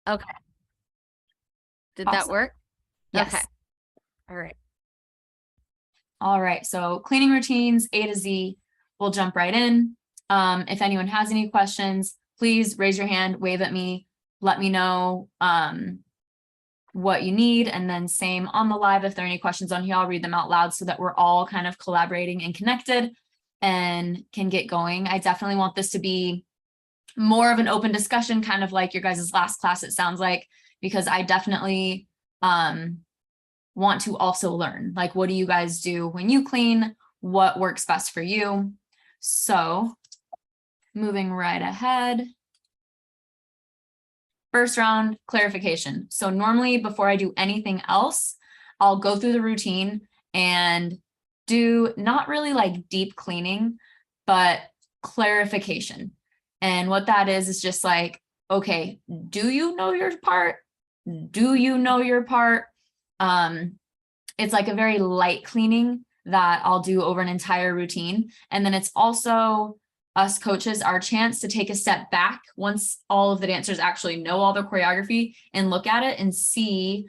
Okay. Did that Awesome. work? Okay. Yes. All right. All right. So cleaning routines, A to Z. We'll jump right in. If anyone has any questions, please raise your hand, wave at me, let me know what you need. And then same on the live, if there are any questions on here, I'll read them out loud so that we're all kind of collaborating and connected and can get going. I definitely want this to be more of an open discussion, kind of like your guys' last class, it sounds like, because I definitely want to also learn, like, what do you guys do when you clean? What works best for you? So moving right ahead. First round, clarification. So normally before I do anything else, I'll go through the routine and do not really like deep cleaning, but clarification. And what that is just like, okay, do you know your part? Do you know your part? It's like a very light cleaning that I'll do over an entire routine. And then it's also us coaches our chance to take a step back once all of the dancers actually know all the choreography and look at it and see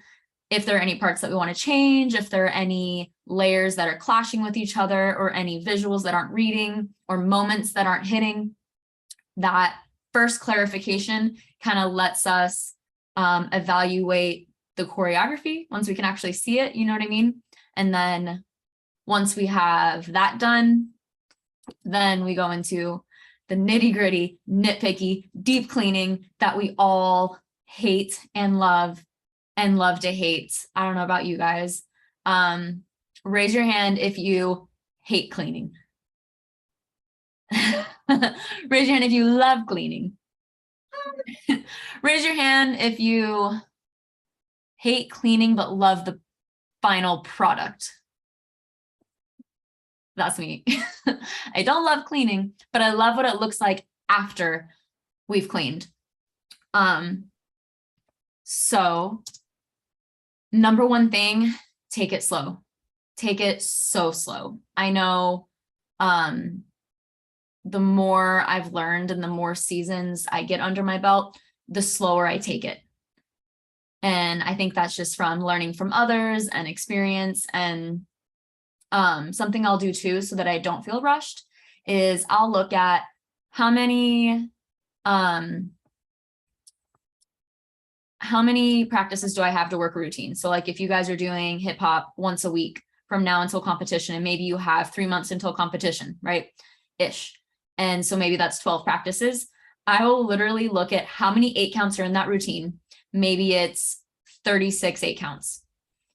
if there are any parts that we want to change, if there are any layers that are clashing with each other, or any visuals that aren't reading, or moments that aren't hitting. That first clarification kind of lets us evaluate the choreography once we can actually see it, you know what I mean? And then once we have that done, then we go into the nitty gritty, nitpicky, deep cleaning that we all hate and love to hate. I don't know about you guys. Raise your hand if you hate cleaning. Raise your hand if you love cleaning. Raise your hand if you hate cleaning but love the final product. That's me. I don't love cleaning, but I love what it looks like after we've cleaned. So number one thing, take it slow. Take it so slow. I know the more I've learned and the more seasons I get under my belt, the slower I take it. And I think that's just from learning from others and experience. And something I'll do too, so that I don't feel rushed, is I'll look at how many practices do I have to work a routine. So like if you guys are doing hip hop once a week from now until competition, and maybe you have 3 months until competition, right? Ish. And so maybe that's 12 practices. I will literally look at how many 8 counts are in that routine. Maybe it's 36 8 counts.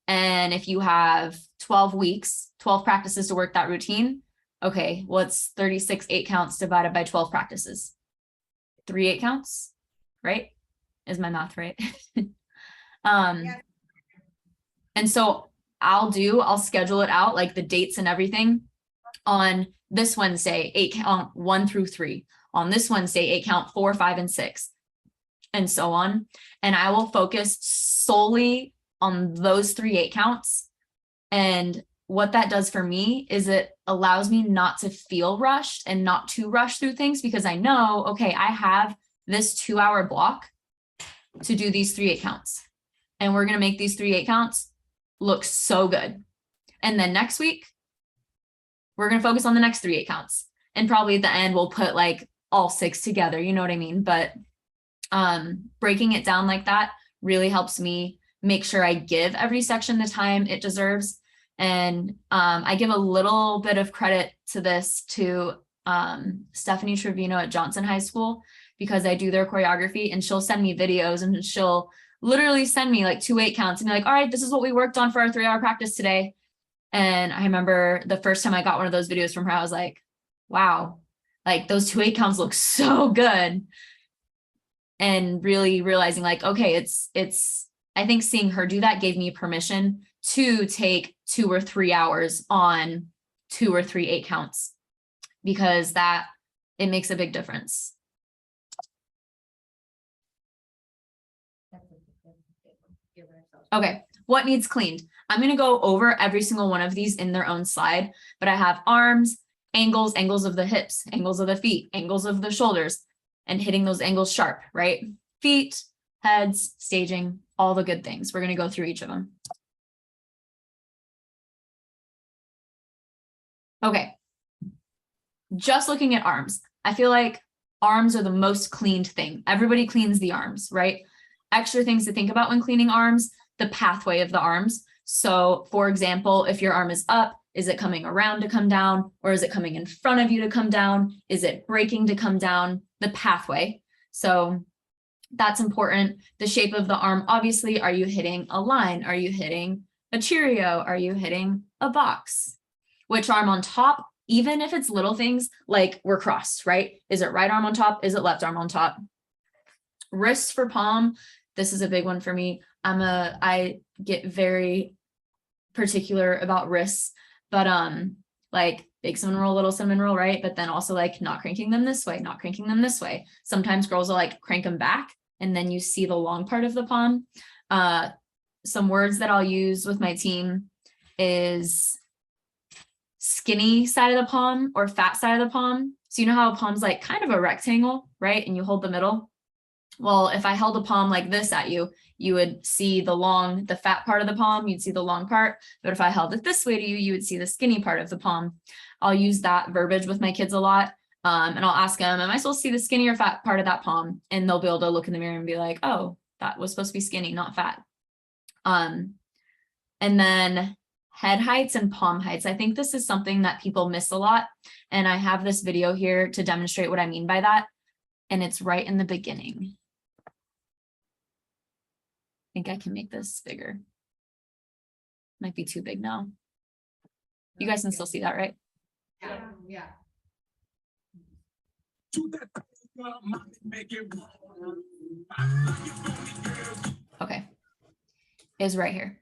And if you have 12 weeks, 12 practices to work that routine, okay, what's 36 8 counts divided by 12 practices? 3 8 counts, right? Is my math right? Yeah. And so I'll schedule it out, like the dates and everything. On this Wednesday, 8 count 1 through 3. On this Wednesday, 8 count 4, 5, and 6, and so on. And I will focus solely on those 3 8 counts. And what that does for me is it allows me not to feel rushed and not to rush through things, because I know, okay, I have this 2-hour block to do these 3 8 counts. And we're going to make these 3 8 counts look so good. And then next week, we're going to focus on the next 3 8 counts. And probably at the end, we'll put like all 6 together. You know what I mean? But breaking it down like that really helps me make sure I give every section the time it deserves. And I give a little bit of credit to this to Stephanie Trevino at Johnson High School, because I do their choreography, and she'll send me videos, and she'll literally send me like 2 8 counts and be like, all right, this is what we worked on for our 3-hour practice today. And I remember the first time I got one of those videos from her, I was like, wow, like those 2 8 counts look so good. And really realizing like, okay, it's, I think seeing her do that gave me permission to take 2 or 3 hours on 2 or 3 8 counts, because that it makes a big difference. Okay, what needs cleaned? I'm going to go over every single one of these in their own slide, but I have arms, angles, angles of the hips, angles of the feet, angles of the shoulders, and hitting those angles sharp, right? Feet, heads, staging, all the good things. We're going to go through each of them. Okay. Just looking at arms, I feel like arms are the most cleaned thing. Everybody cleans the arms, right? Extra things to think about when cleaning arms, the pathway of the arms. So for example, if your arm is up, is it coming around to come down, or is it coming in front of you to come down? Is it breaking to come down? The pathway. So that's important. The shape of the arm, obviously, are you hitting a line? Are you hitting a Cheerio? Are you hitting a box? Which arm on top? Even if it's little things like we're crossed, right? Is it right arm on top? Is it left arm on top? Wrists for palm. This is a big one for me. I get very particular about wrists, but like big cinnamon roll, little cinnamon roll, right? But then also like not cranking them this way, not cranking them this way. Sometimes girls will like crank them back and then you see the long part of the palm. Some words that I'll use with my team is skinny side of the palm or fat side of the palm. So you know how a palm's like kind of a rectangle, right? And you hold the middle. Well, if I held a palm like this at you, you would see the fat part of the palm, you'd see the long part. But if I held it this way to you, you would see the skinny part of the palm. I'll use that verbiage with my kids a lot. And I'll ask them, am I supposed to see the skinny or fat part of that palm? And they'll be able to look in the mirror and be like, oh, that was supposed to be skinny, not fat. And then head heights and palm heights. I think this is something that people miss a lot. And I have this video here to demonstrate what I mean by that. And it's right in the beginning. I think I can make this bigger. Might be too big now. You guys can still see that, right? Yeah. Okay. Is right here.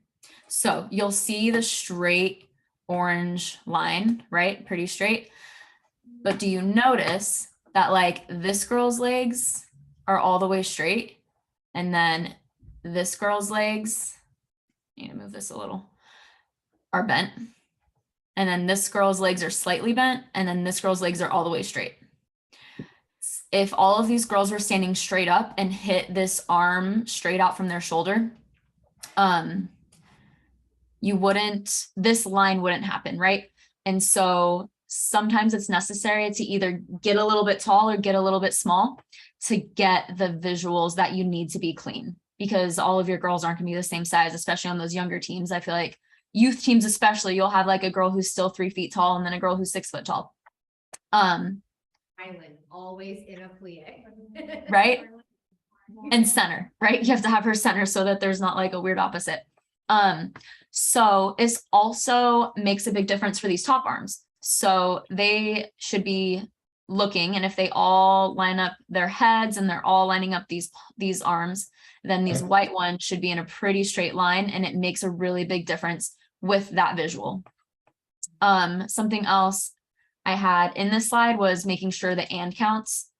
So you'll see the straight orange line, right? Pretty straight. But do you notice that like this girl's legs are all the way straight? And then this girl's legs, I need to move this a little, are bent. And then this girl's legs are slightly bent. And then this girl's legs are all the way straight. If all of these girls were standing straight up and hit this arm straight out from their shoulder, this line wouldn't happen, right? And so sometimes it's necessary to either get a little bit tall or get a little bit small to get the visuals that you need to be clean, because all of your girls aren't gonna be the same size, especially on those younger teams. I feel like youth teams, especially, you'll have like a girl who's still 3 feet tall and then a girl who's 6 foot tall. Island, always in a plie. Right? And center, right? You have to have her center so that there's not like a weird opposite. So this also makes a big difference for these top arms. So they should be looking, and if they all line up their heads and they're all lining up these arms, then these white ones should be in a pretty straight line, and it makes a really big difference with that visual. Something else I had in this slide was making sure the and counts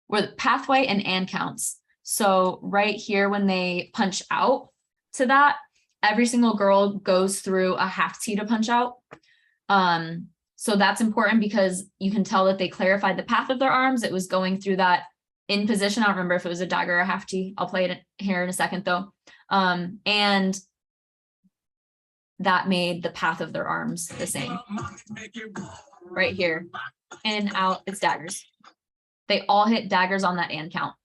were the pathway and counts. So right here, when they punch out to that, every single girl goes through a half T to punch out. So that's important because you can tell that they clarified the path of their arms. It was going through that in position. I don't remember if it was a dagger or a half T. I'll play it here in a second though. And that made the path of their arms the same. Right here, in, out, it's daggers. They all hit daggers on that and count.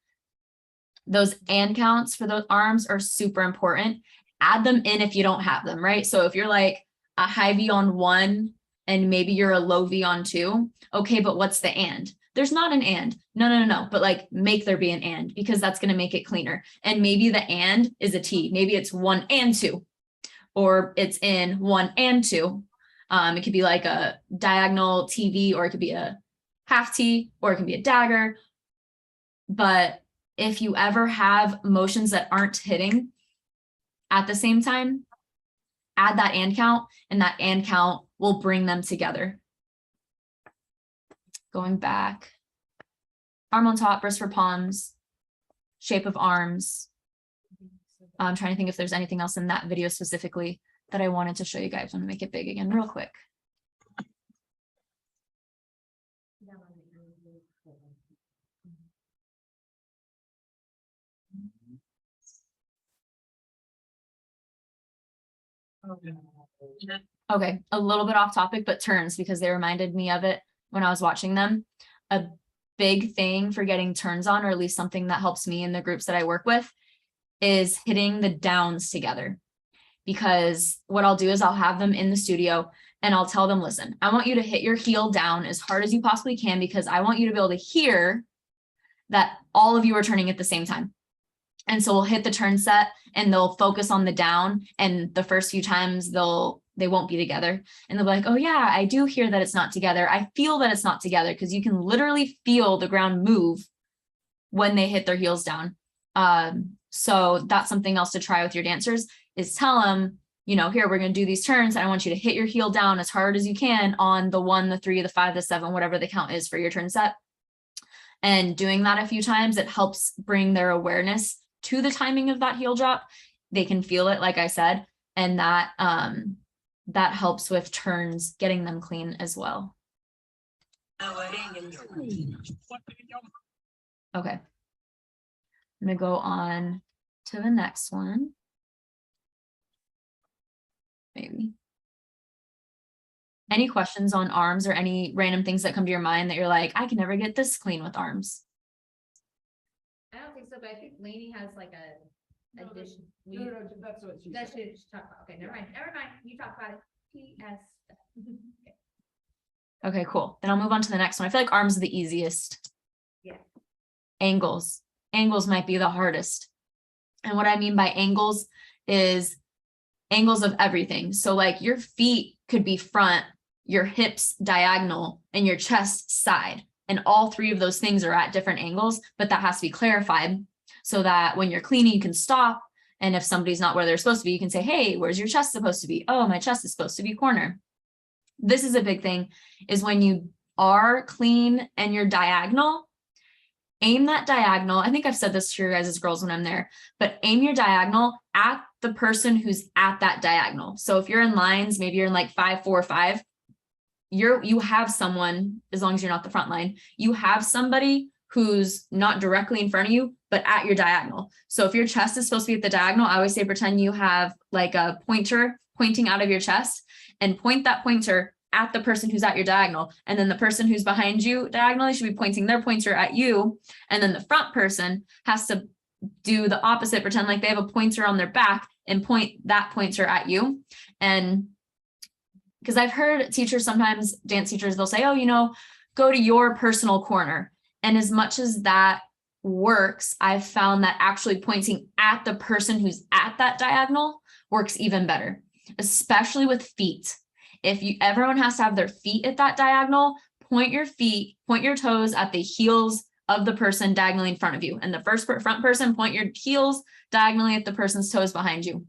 Those and counts for those arms are super important. Add them in if you don't have them, right? So if you're like a high V on 1 and maybe you're a low V on 2, okay, but what's the and? There's not an and. No. But like make there be an and, because that's going to make it cleaner. And maybe the and is a T. Maybe it's 1 and 2, or it's in 1 and 2. It could be like a diagonal TV, or it could be a half T, or it can be a dagger. But if you ever have motions that aren't hitting at the same time, add that and count, and that and count will bring them together. Going back, arm on top, wrist for palms, shape of arms. I'm trying to think if there's anything else in that video specifically that I wanted to show you guys. I'm gonna make it big again real quick. Okay, a little bit off topic, but turns because they reminded me of it when I was watching them. A big thing for getting turns on, or at least something that helps me in the groups that I work with, is hitting the downs together. Because what I'll do is I'll have them in the studio and I'll tell them, listen, I want you to hit your heel down as hard as you possibly can, because I want you to be able to hear that all of you are turning at the same time. And so we'll hit the turn set and they'll focus on the down, and the first few times they won't be together, and they'll be like, oh yeah, I do hear that it's not together. I feel that it's not together, because you can literally feel the ground move when they hit their heels down. So that's something else to try with your dancers, is tell them, you know, here, we're going to do these turns, and I want you to hit your heel down as hard as you can on the 1, the 3, the 5, the 7, whatever the count is for your turn set. And doing that a few times, it helps bring their awareness to the timing of that heel drop. They can feel it, like I said, and that helps with turns, getting them clean as well. Okay. I'm gonna go on to the next one. Maybe. Any questions on arms, or any random things that come to your mind that you're like, I can never get this clean with arms? I don't think so, but I think Lainey has like a addition. No, that's what she That said. should talk about. Okay, never mind. You talk about it. P.S. Okay, cool. Then I'll move on to the next one. I feel like arms are the easiest. Yeah. Angles. Angles might be the hardest. And what I mean by angles is angles of everything. So like your feet could be front, your hips diagonal, and your chest side. And all three of those things are at different angles, but that has to be clarified so that when you're cleaning, you can stop. And if somebody's not where they're supposed to be, you can say, hey, where's your chest supposed to be? Oh, my chest is supposed to be corner. This is a big thing, is when you are clean and you're diagonal, aim that diagonal. I think I've said this to your guys as girls when I'm there, but aim your diagonal at the person who's at that diagonal. So if you're in lines, maybe you're in like 5, 4, 5, you have someone, as long as you're not the front line, you have somebody who's not directly in front of you, but at your diagonal. So if your chest is supposed to be at the diagonal, I always say, pretend you have like a pointer pointing out of your chest, and point that pointer at the person who's at your diagonal. And then the person who's behind you diagonally should be pointing their pointer at you. And then the front person has to do the opposite, pretend like they have a pointer on their back and point that pointer at you. And because I've heard teachers, sometimes dance teachers, they'll say, oh, you know, go to your personal corner. And as much as that works, I've found that actually pointing at the person who's at that diagonal works even better, especially with feet. If everyone has to have their feet at that diagonal, point your feet, point your toes at the heels of the person diagonally in front of you. And the front person, point your heels diagonally at the person's toes behind you.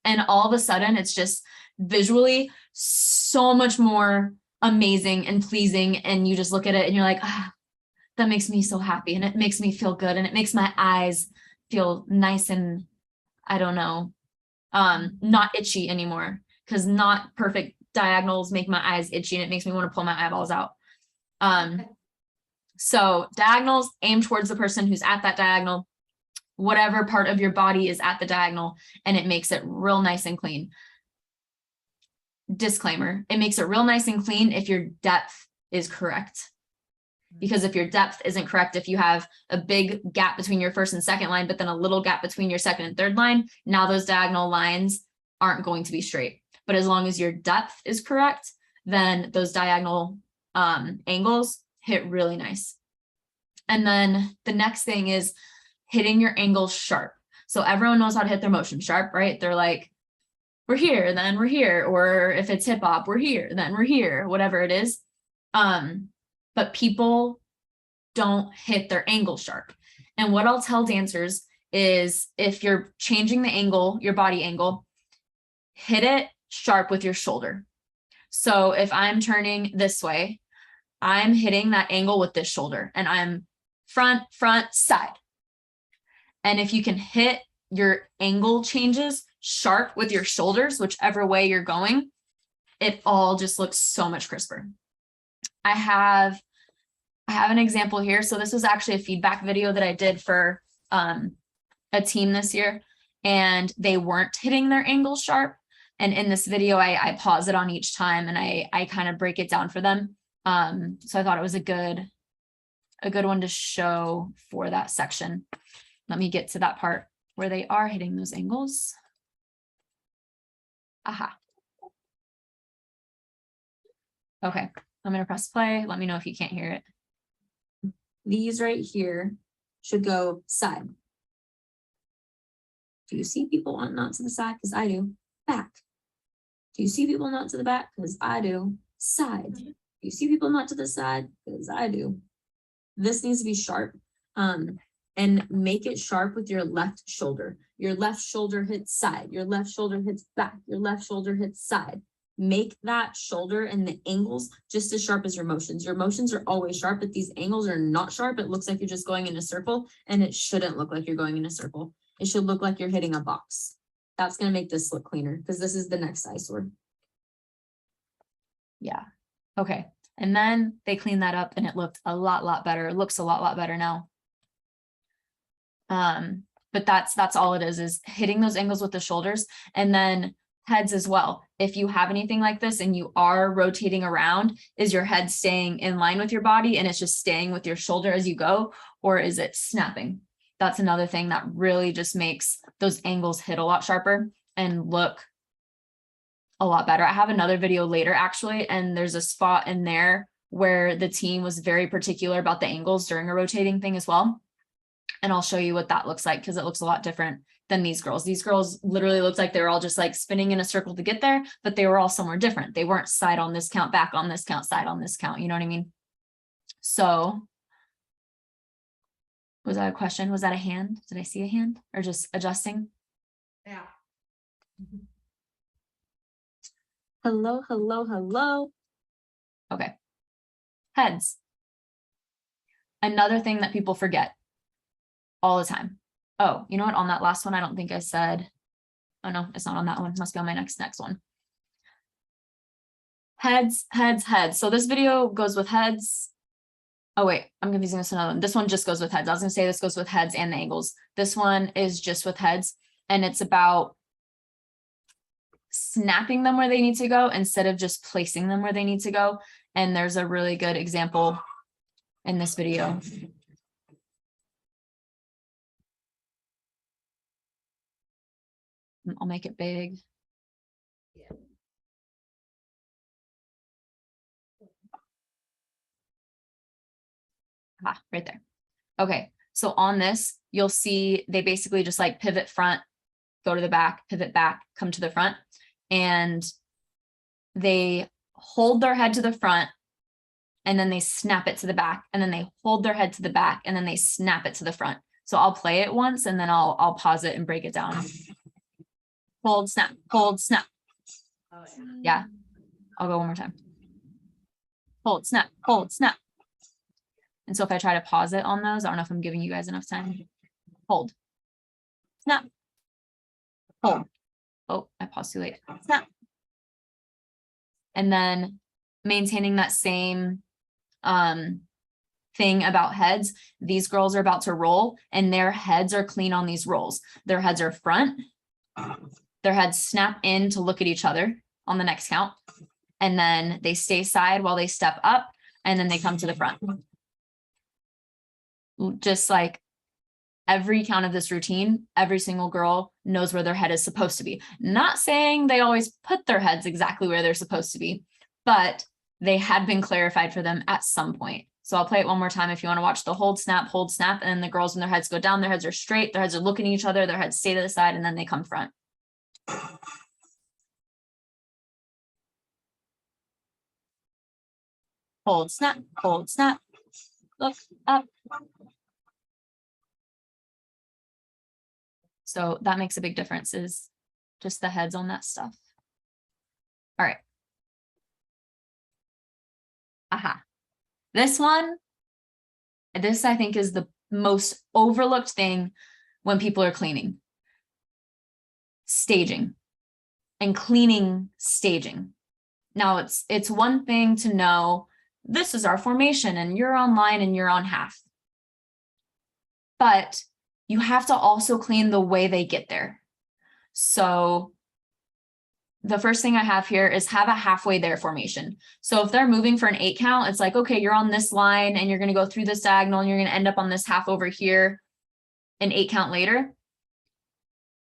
And all of a sudden, it's just visually so much more amazing and pleasing. And you just look at it and you're like, ah, that makes me so happy. And it makes me feel good. And it makes my eyes feel nice and, I don't know, not itchy anymore, because not perfect diagonals make my eyes itchy and it makes me want to pull my eyeballs out. So diagonals, aim towards the person who's at that diagonal, whatever part of your body is at the diagonal, and it makes it real nice and clean. Disclaimer, it makes it real nice and clean if your depth is correct. Because if your depth isn't correct, if you have a big gap between your first and second line, but then a little gap between your second and third line, now those diagonal lines aren't going to be straight. But as long as your depth is correct, then those diagonal angles hit really nice. And then the next thing is hitting your angles sharp. So everyone knows how to hit their motion sharp, right? They're like, we're here, then we're here. Or if it's hip hop, we're here, then we're here, whatever it is. But people don't hit their angle sharp. And what I'll tell dancers is, if you're changing the angle, your body angle, hit it sharp with your shoulder. So if I'm turning this way, I'm hitting that angle with this shoulder, and I'm front, side. And if you can hit your angle changes sharp with your shoulders, whichever way you're going, it all just looks so much crisper. I have an example here. So this was actually a feedback video that I did for a team this year, and they weren't hitting their angles sharp. And in this video, I pause it on each time and I kind of break it down for them. So I thought it was a good one to show for that section. Let me get to that part where they are hitting those angles. Aha. Okay, I'm gonna press play. Let me know if you can't hear it. These right here should go side. Do you see people want not to the side? Because I do. Back. Do you see people not to the back? Because I do. Side. Do you see people not to the side? Because I do. This needs to be sharp. And make it sharp with your left shoulder. Your left shoulder hits side. Your left shoulder hits back. Your left shoulder hits side. Make that shoulder and the angles just as sharp as your motions. Your motions are always sharp, but these angles are not sharp. It looks like you're just going in a circle, and it shouldn't look like you're going in a circle. It should look like you're hitting a box. That's going to make this look cleaner because this is the next eyesore. Yeah. Okay. And then they cleaned that up and it looked a lot better. It looks a lot better now. But that's all it is hitting those angles with the shoulders, and then heads as well. If you have anything like this and you are rotating around, is your head staying in line with your body and it's just staying with your shoulder as you go, or is it snapping? That's another thing that really just makes those angles hit a lot sharper and look a lot better. I have another video later actually, and there's a spot in there where the team was very particular about the angles during a rotating thing as well. And I'll show you what that looks like because it looks a lot different than these girls. These girls literally looked like they were all just like spinning in a circle to get there, but they were all somewhere different. They weren't side on this count, back on this count, side on this count. You know what I mean? So was that a question? Was that a hand? Did I see a hand or just adjusting? Yeah. Hello, hello, hello. Okay. Heads. Another thing that people forget all the time. Oh, you know what? On that last one, I don't think I said, oh no, it's not on that one. It must be on my next one. Heads, heads, heads. So this video goes with heads. Oh wait, I'm confusing this with another one. This one just goes with heads. I was gonna say this goes with heads and the angles. This one is just with heads, and it's about snapping them where they need to go instead of just placing them where they need to go. And there's a really good example in this video. I'll make it big. Yeah. Ah, right there. Okay, so on this, you'll see they basically just like pivot front, go to the back, pivot back, come to the front, and they hold their head to the front, and then they snap it to the back, and then they hold their head to the back, and then they snap it to the front. So I'll play it once, and then I'll pause it and break it down. Hold, snap, hold, snap. Oh, Yeah, I'll go one more time. Hold, snap, hold, snap. And so if I try to pause it on those, I don't know if I'm giving you guys enough time. Hold, snap, hold. Oh, I paused too late. Snap. And then maintaining that same thing about heads. These girls are about to roll and their heads are clean on these rolls. Their heads are front. Their heads snap in to look at each other on the next count. And then they stay side while they step up, and then they come to the front. Just like every count of this routine, every single girl knows where their head is supposed to be. Not saying they always put their heads exactly where they're supposed to be, but they had been clarified for them at some point. So I'll play it one more time if you want to watch the hold, snap, and then the girls, when their heads go down, their heads are straight, their heads are looking at each other, their heads stay to the side, and then they come front. Hold, snap, look up. So that makes a big difference, is just the heads on that stuff. All right. Aha. This one, this I think is the most overlooked thing when people are cleaning. Staging and cleaning staging. Now it's one thing to know this is our formation and you're on line and you're on half. But you have to also clean the way they get there. So the first thing I have here is have a halfway there formation. So if they're moving for an 8 count, it's like, okay, you're on this line and you're going to go through this diagonal and you're going to end up on this half over here an 8 count later.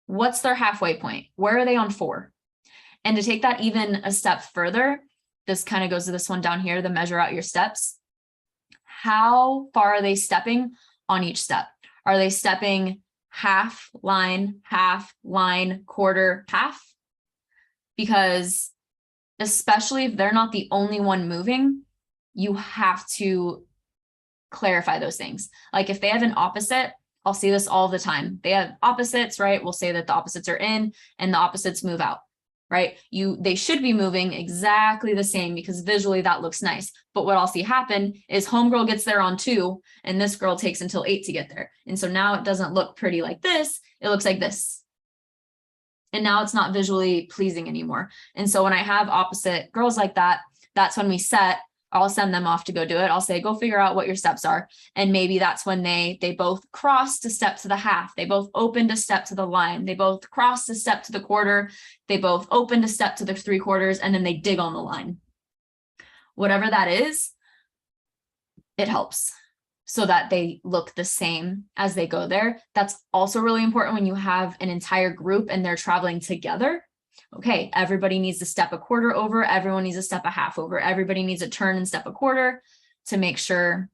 What's their halfway point? Where are they on 4? And to take that even a step further, this kind of goes to this one down here, the measure out your steps. How far are they stepping on each step? Are they stepping half, line, quarter, half? Because especially if they're not the only one moving, you have to clarify those things. Like if they have an opposite, I'll see this all the time. They have opposites, right? We'll say that the opposites are in and the opposites move out, right? They should be moving exactly the same because visually that looks nice. But what I'll see happen is homegirl gets there on 2 and this girl takes until 8 to get there. And so now it doesn't look pretty like this. It looks like this. And now it's not visually pleasing anymore. And so when I have opposite girls like that, that's when we set, I'll send them off to go do it. I'll say, go figure out what your steps are. And maybe that's when they both cross to step to the half. They both open to step to the line. They both cross to step to the quarter. They both open to step to the 3/4, and then they dig on the line. Whatever that is, it helps so that they look the same as they go there. That's also really important when you have an entire group and they're traveling together. Okay, everybody needs to step a quarter over. Everyone needs to step a half over. Everybody needs to turn and step a quarter to make sure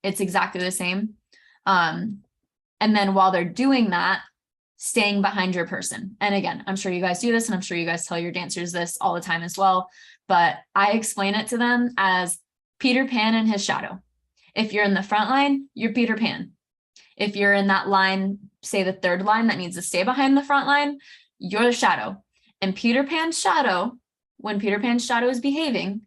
it's exactly the same. And then while they're doing that, staying behind your person. And again, I'm sure you guys do this and I'm sure you guys tell your dancers this all the time as well, but I explain it to them as Peter Pan and his shadow. If you're in the front line, you're Peter Pan. If you're in that line, say the 3rd line that needs to stay behind the front line, you're the shadow. And Peter Pan's shadow, when Peter Pan's shadow is behaving,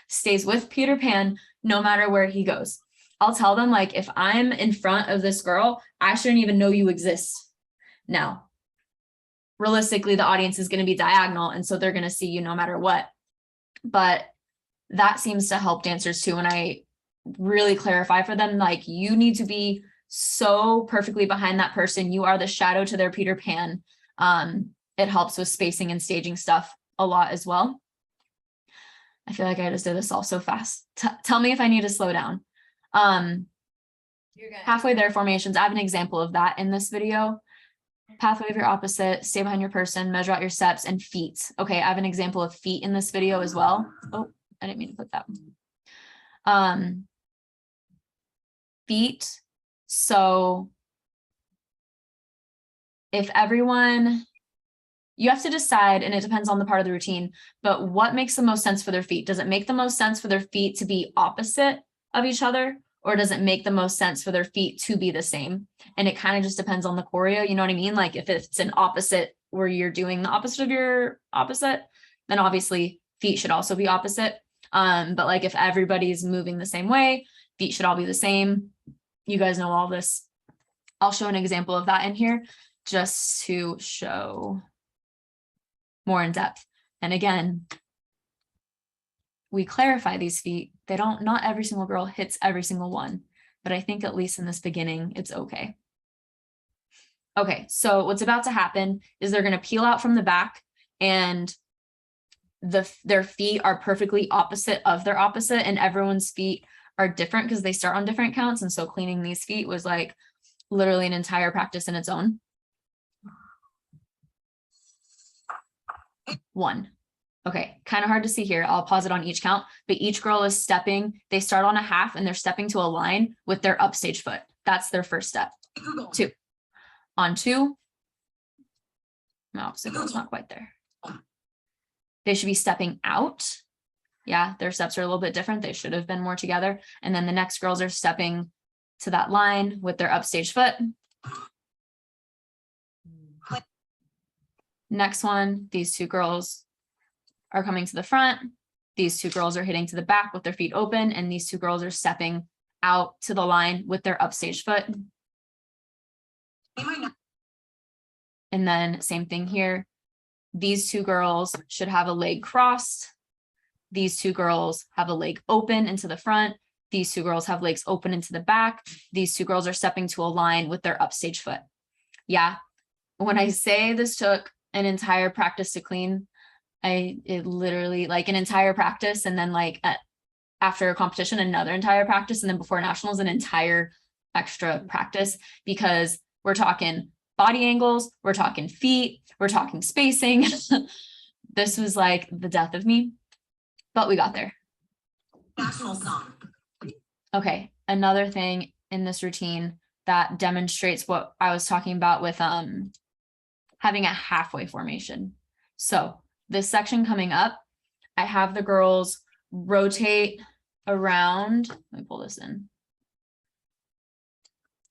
stays with Peter Pan no matter where he goes. I'll tell them, like, if I'm in front of this girl, I shouldn't even know you exist. Now, realistically, the audience is going to be diagonal, and so they're going to see you no matter what. But that seems to help dancers too. And I really clarify for them, like, you need to be so perfectly behind that person. You are the shadow to their Peter Pan. It helps with spacing and staging stuff a lot as well. I feel like I just did this all so fast. Tell me if I need to slow down. You're good. Halfway there formations. I have an example of that in this video. Pathway of your opposite, stay behind your person, measure out your steps, and feet. Okay, I have an example of feet in this video as well. Oh, I didn't mean to put that one. Feet. So if everyone, you have to decide, and it depends on the part of the routine, but what makes the most sense for their feet? Does it make the most sense for their feet to be opposite of each other? Or does it make the most sense for their feet to be the same? And it kind of just depends on the choreo, you know what I mean? Like if it's an opposite where you're doing the opposite of your opposite, then obviously feet should also be opposite. But like if everybody's moving the same way, feet should all be the same. You guys know all this. I'll show an example of that in here just to show more in depth. And again, we clarify these feet. They don't, not every single girl hits every single one, but I think at least in this beginning, it's okay. Okay, so what's about to happen is they're going to peel out from the back and their feet are perfectly opposite of their opposite, and everyone's feet are different because they start on different counts. And so cleaning these feet was like literally an entire practice in its own. 1. Okay, kind of hard to see here. I'll pause it on each count, but each girl is stepping. They start on a half and they're stepping to a line with their upstage foot. That's their first step. 2. On 2. My opposite girl's not quite there. They should be stepping out. Yeah, their steps are a little bit different. They should have been more together. And then the next girls are stepping to that line with their upstage foot. Next one, these 2 girls are coming to the front. These 2 girls are hitting to the back with their feet open, and these 2 girls are stepping out to the line with their upstage foot. And then same thing here. These 2 girls should have a leg crossed. These 2 girls have a leg open into the front. These 2 girls have legs open into the back. These 2 girls are stepping to a line with their upstage foot. Yeah, when I say this took an entire practice to clean, it literally like an entire practice, and then like after a competition, another entire practice, and then before nationals, an entire extra practice, because we're talking body angles, we're talking feet, we're talking spacing. This was like the death of me, but we got there. National song. Okay, another thing in this routine that demonstrates what I was talking about with having a halfway formation. So this section coming up, I have the girls rotate around. Let me pull this in.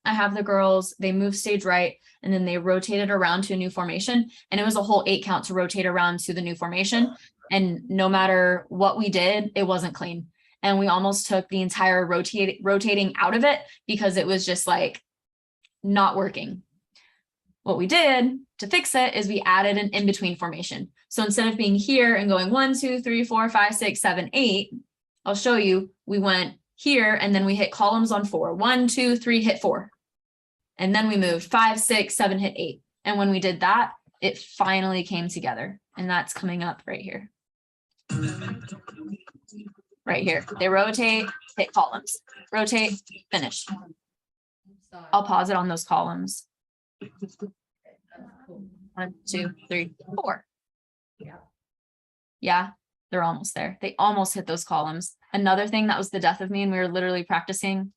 I have the girls, they move stage right, and then they rotated around to a new formation. And it was a whole 8 count to rotate around to the new formation. And no matter what we did, it wasn't clean. And we almost took the entire rotating out of it because it was just like not working. What we did to fix it is we added an in-between formation. So instead of being here and going 1, 2, 3, 4, 5, 6, 7, 8, I'll show you, we went here and then we hit columns on 4. 1, 2, 3, hit 4. And then we moved 5, 6, 7, hit 8. And when we did that, it finally came together. And that's coming up right here. Right here. They rotate, hit columns, rotate, finish. I'll pause it on those columns. 1, 2, 3, 4. Yeah, they're almost there. They almost hit those columns. Another thing that was the death of me, and we were literally practicing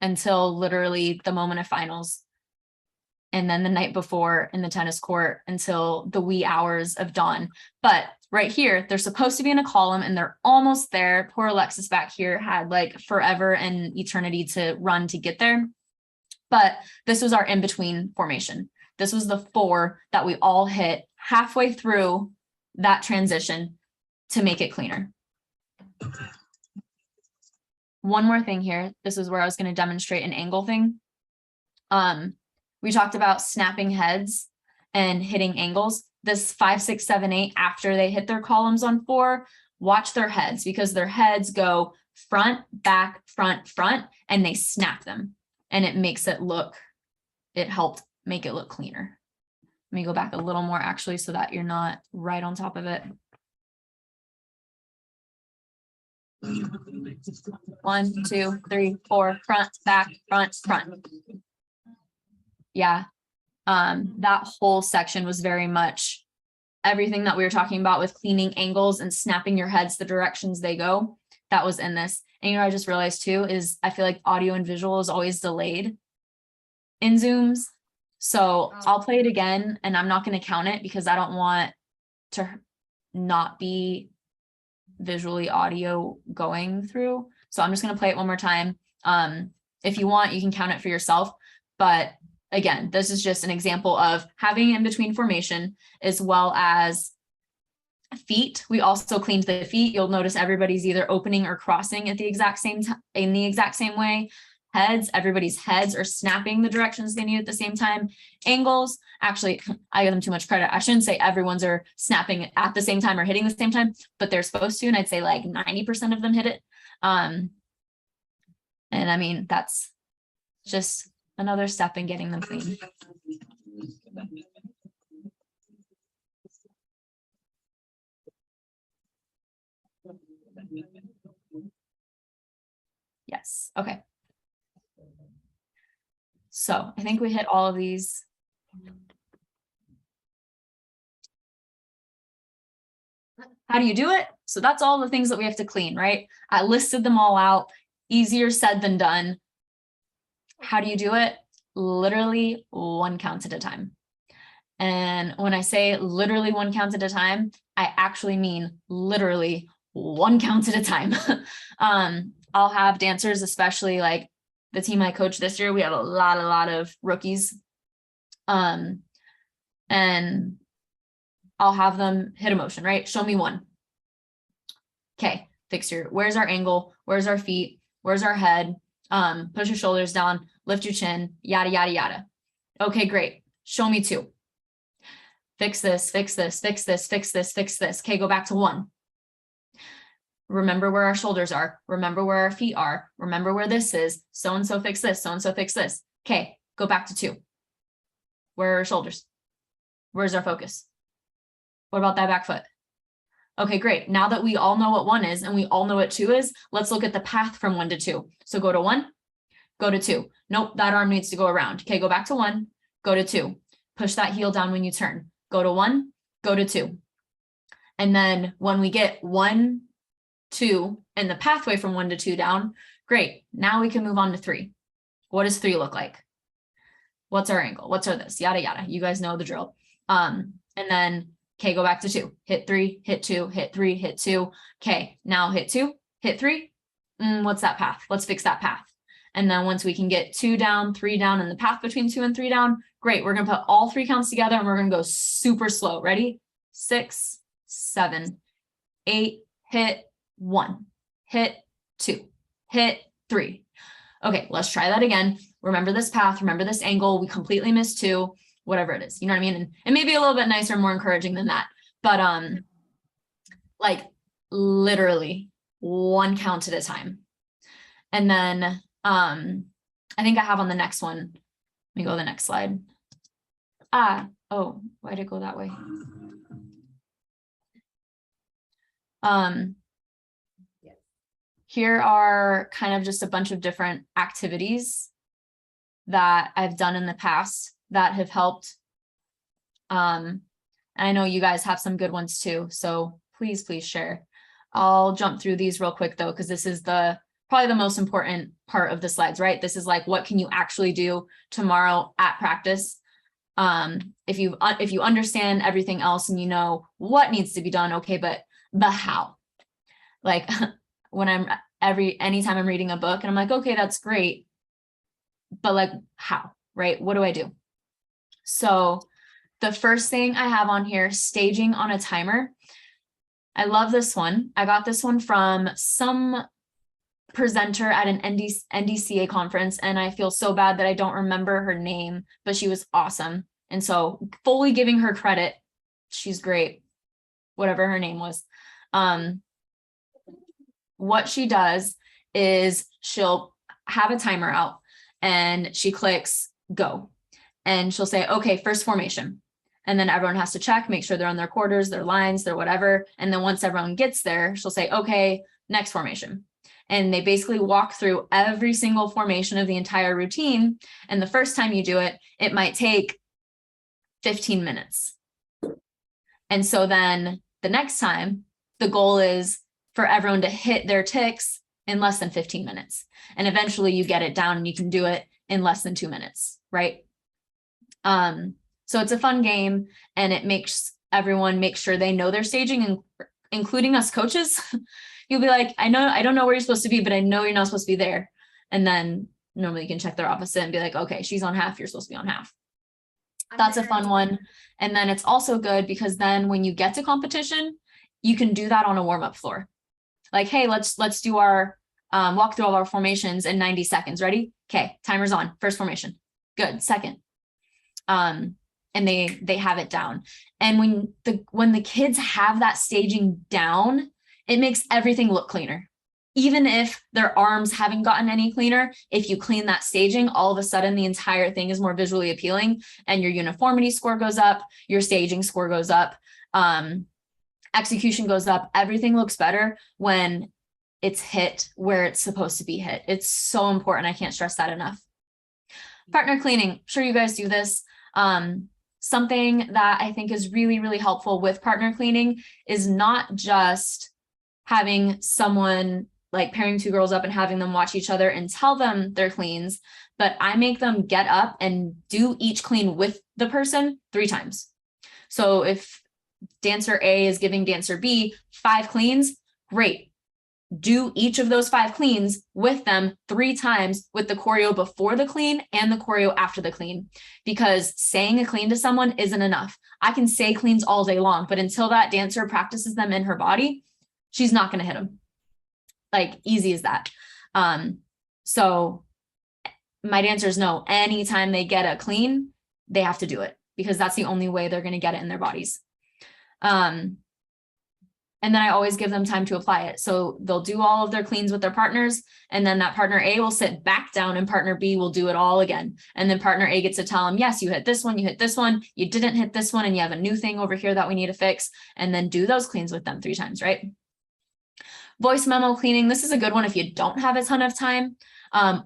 until literally the moment of finals. And then the night before in the tennis court until the wee hours of dawn. But right here, they're supposed to be in a column and they're almost there. Poor Alexis back here had like forever and eternity to run to get there. But this was our in-between formation. This was the 4 that we all hit halfway through that transition to make it cleaner. One more thing here. This is where I was going to demonstrate an angle thing. We talked about snapping heads and hitting angles. This 5, 6, 7, 8, after they hit their columns on 4, watch their heads because their heads go front, back, front, and they snap them. And it makes it look, it helped make it look cleaner. Let me go back a little more actually so that you're not right on top of it. 1, 2, 3, 4, front, back, front. Yeah. That whole section was very much everything that we were talking about with cleaning angles and snapping your heads the directions they go. That was in this. And I just realized too, is I feel like audio and visual is always delayed in Zooms. So I'll play it again and I'm not going to count it because I don't want to not be visually audio going through. So I'm just going to play it one more time. If you want, you can count it for yourself. But again, this is just an example of having in between formation as well as feet. We also cleaned the feet. You'll notice everybody's either opening or crossing at the exact same time in the exact same way. Heads, everybody's heads are snapping the directions they need at the same time. Angles, actually, I give them too much credit. I shouldn't say everyone's are snapping at the same time or hitting the same time, but they're supposed to. And I'd say like 90% of them hit it. And I mean, that's just another step in getting them clean. Yes, okay. So I think we hit all of these. How do you do it? So that's all the things that we have to clean, right? I listed them all out. Easier said than done. How do you do it? Literally 1 count at a time. And when I say literally 1 count at a time, I actually mean literally 1 count at a time. I'll have dancers, especially like the team I coach this year, we have a lot of rookies. And I'll have them hit a motion, right? Show me 1. Okay, fix your, where's our angle? Where's our feet? Where's our head? Push your shoulders down, lift your chin, yada, yada, yada. Okay, great. Show me 2. Fix this, fix this, fix this, fix this, fix this. Okay, go back to 1. Remember where our shoulders are. Remember where our feet are. Remember where this is. So-and-so fix this. So-and-so fix this. Okay, go back to 2. Where are our shoulders? Where's our focus? What about that back foot? Okay, great. Now that we all know what 1 is and we all know what 2 is, let's look at the path from 1 to 2. So go to 1, go to 2. Nope, that arm needs to go around. Okay, go back to 1, go to 2. Push that heel down when you turn. Go to 1, go to 2. And then when we get 1, 2, and the pathway from 1 to 2 down, great. Now we can move on to 3. What does 3 look like? What's our angle? What's our this? Yada, yada. You guys know the drill. And then, okay, go back to 2. Hit 3, hit 2, hit 3, hit 2. Okay, now hit 2, hit 3. What's that path? Let's fix that path. And then once we can get 2 down, 3 down, and the path between 2 and 3 down, great. We're going to put all 3 counts together and we're going to go super slow. Ready? 6, 7, 8, hit 1, hit 2, hit 3. Okay, let's try that again. Remember this path, remember this angle. We completely missed 2, whatever it is. You know what I mean? And it may be a little bit nicer, more encouraging than that. But like literally 1 count at a time. And then I think I have on the next one. Let me go to the next slide. Oh, why did it go that way? Here are kind of just a bunch of different activities that I've done in the past that have helped. And I know you guys have some good ones too, so please share. I'll jump through these real quick though, because this is probably the most important part of the slides, right? This is like, what can you actually do tomorrow at practice? If you understand everything else and you know what needs to be done, okay, but the how. Like when anytime I'm reading a book and I'm like, okay, that's great, but like how, right? What do I do? So the first thing I have on here, staging on a timer. I love this one. I got this one from some presenter at an NDCA conference, and I feel so bad that I don't remember her name, but she was awesome. And so fully giving her credit, she's great, whatever her name was. What she does is she'll have a timer out and she clicks go, and she'll say, okay, first formation. And then everyone has to check, make sure they're on their quarters, their lines, their whatever. And then once everyone gets there, she'll say, okay, next formation. And they basically walk through every single formation of the entire routine. And the first time you do it, it might take 15 minutes. And so then the next time, the goal is for everyone to hit their ticks in less than 15 minutes. And eventually you get it down and you can do it in less than 2 minutes, right? So it's a fun game, and it makes everyone make sure they know their staging, and including us coaches. You'll be like, I don't know where you're supposed to be, but I know you're not supposed to be there. And then normally you can check their opposite and be like, okay, she's on half, you're supposed to be on half. That's a fun one. And then it's also good because then when you get to competition, you can do that on a warm-up floor. Like, hey, let's do our walk through all our formations in 90 seconds. Ready? Okay, timer's on. First formation. Good. Second. And they have it down. And when the kids have that staging down, it makes everything look cleaner. Even if their arms haven't gotten any cleaner, if you clean that staging, all of a sudden the entire thing is more visually appealing, and your uniformity score goes up, your staging score goes up, execution goes up. Everything looks better when it's hit where it's supposed to be hit. It's so important. I can't stress that enough. Partner cleaning. I'm sure you guys do this. Something that I think is really, really helpful with partner cleaning is not just having someone, like pairing 2 girls up and having them watch each other and tell them their cleans, but I make them get up and do each clean with the person 3 times. So if dancer A is giving dancer B 5 cleans, great. Do each of those 5 cleans with them 3 times, with the choreo before the clean and the choreo after the clean, because saying a clean to someone isn't enough. I can say cleans all day long, but until that dancer practices them in her body, she's not going to hit them. Like, easy as that. So my dancers know anytime they get a clean, they have to do it, because that's the only way they're going to get it in their bodies. And then I always give them time to apply it. So they'll do all of their cleans with their partners. And then that partner A will sit back down and partner B will do it all again. And then partner A gets to tell them, yes, you hit this one, you hit this one, you didn't hit this one, and you have a new thing over here that we need to fix. And then do those cleans with them 3 times, right? Voice memo cleaning. This is a good one if you don't have a ton of time.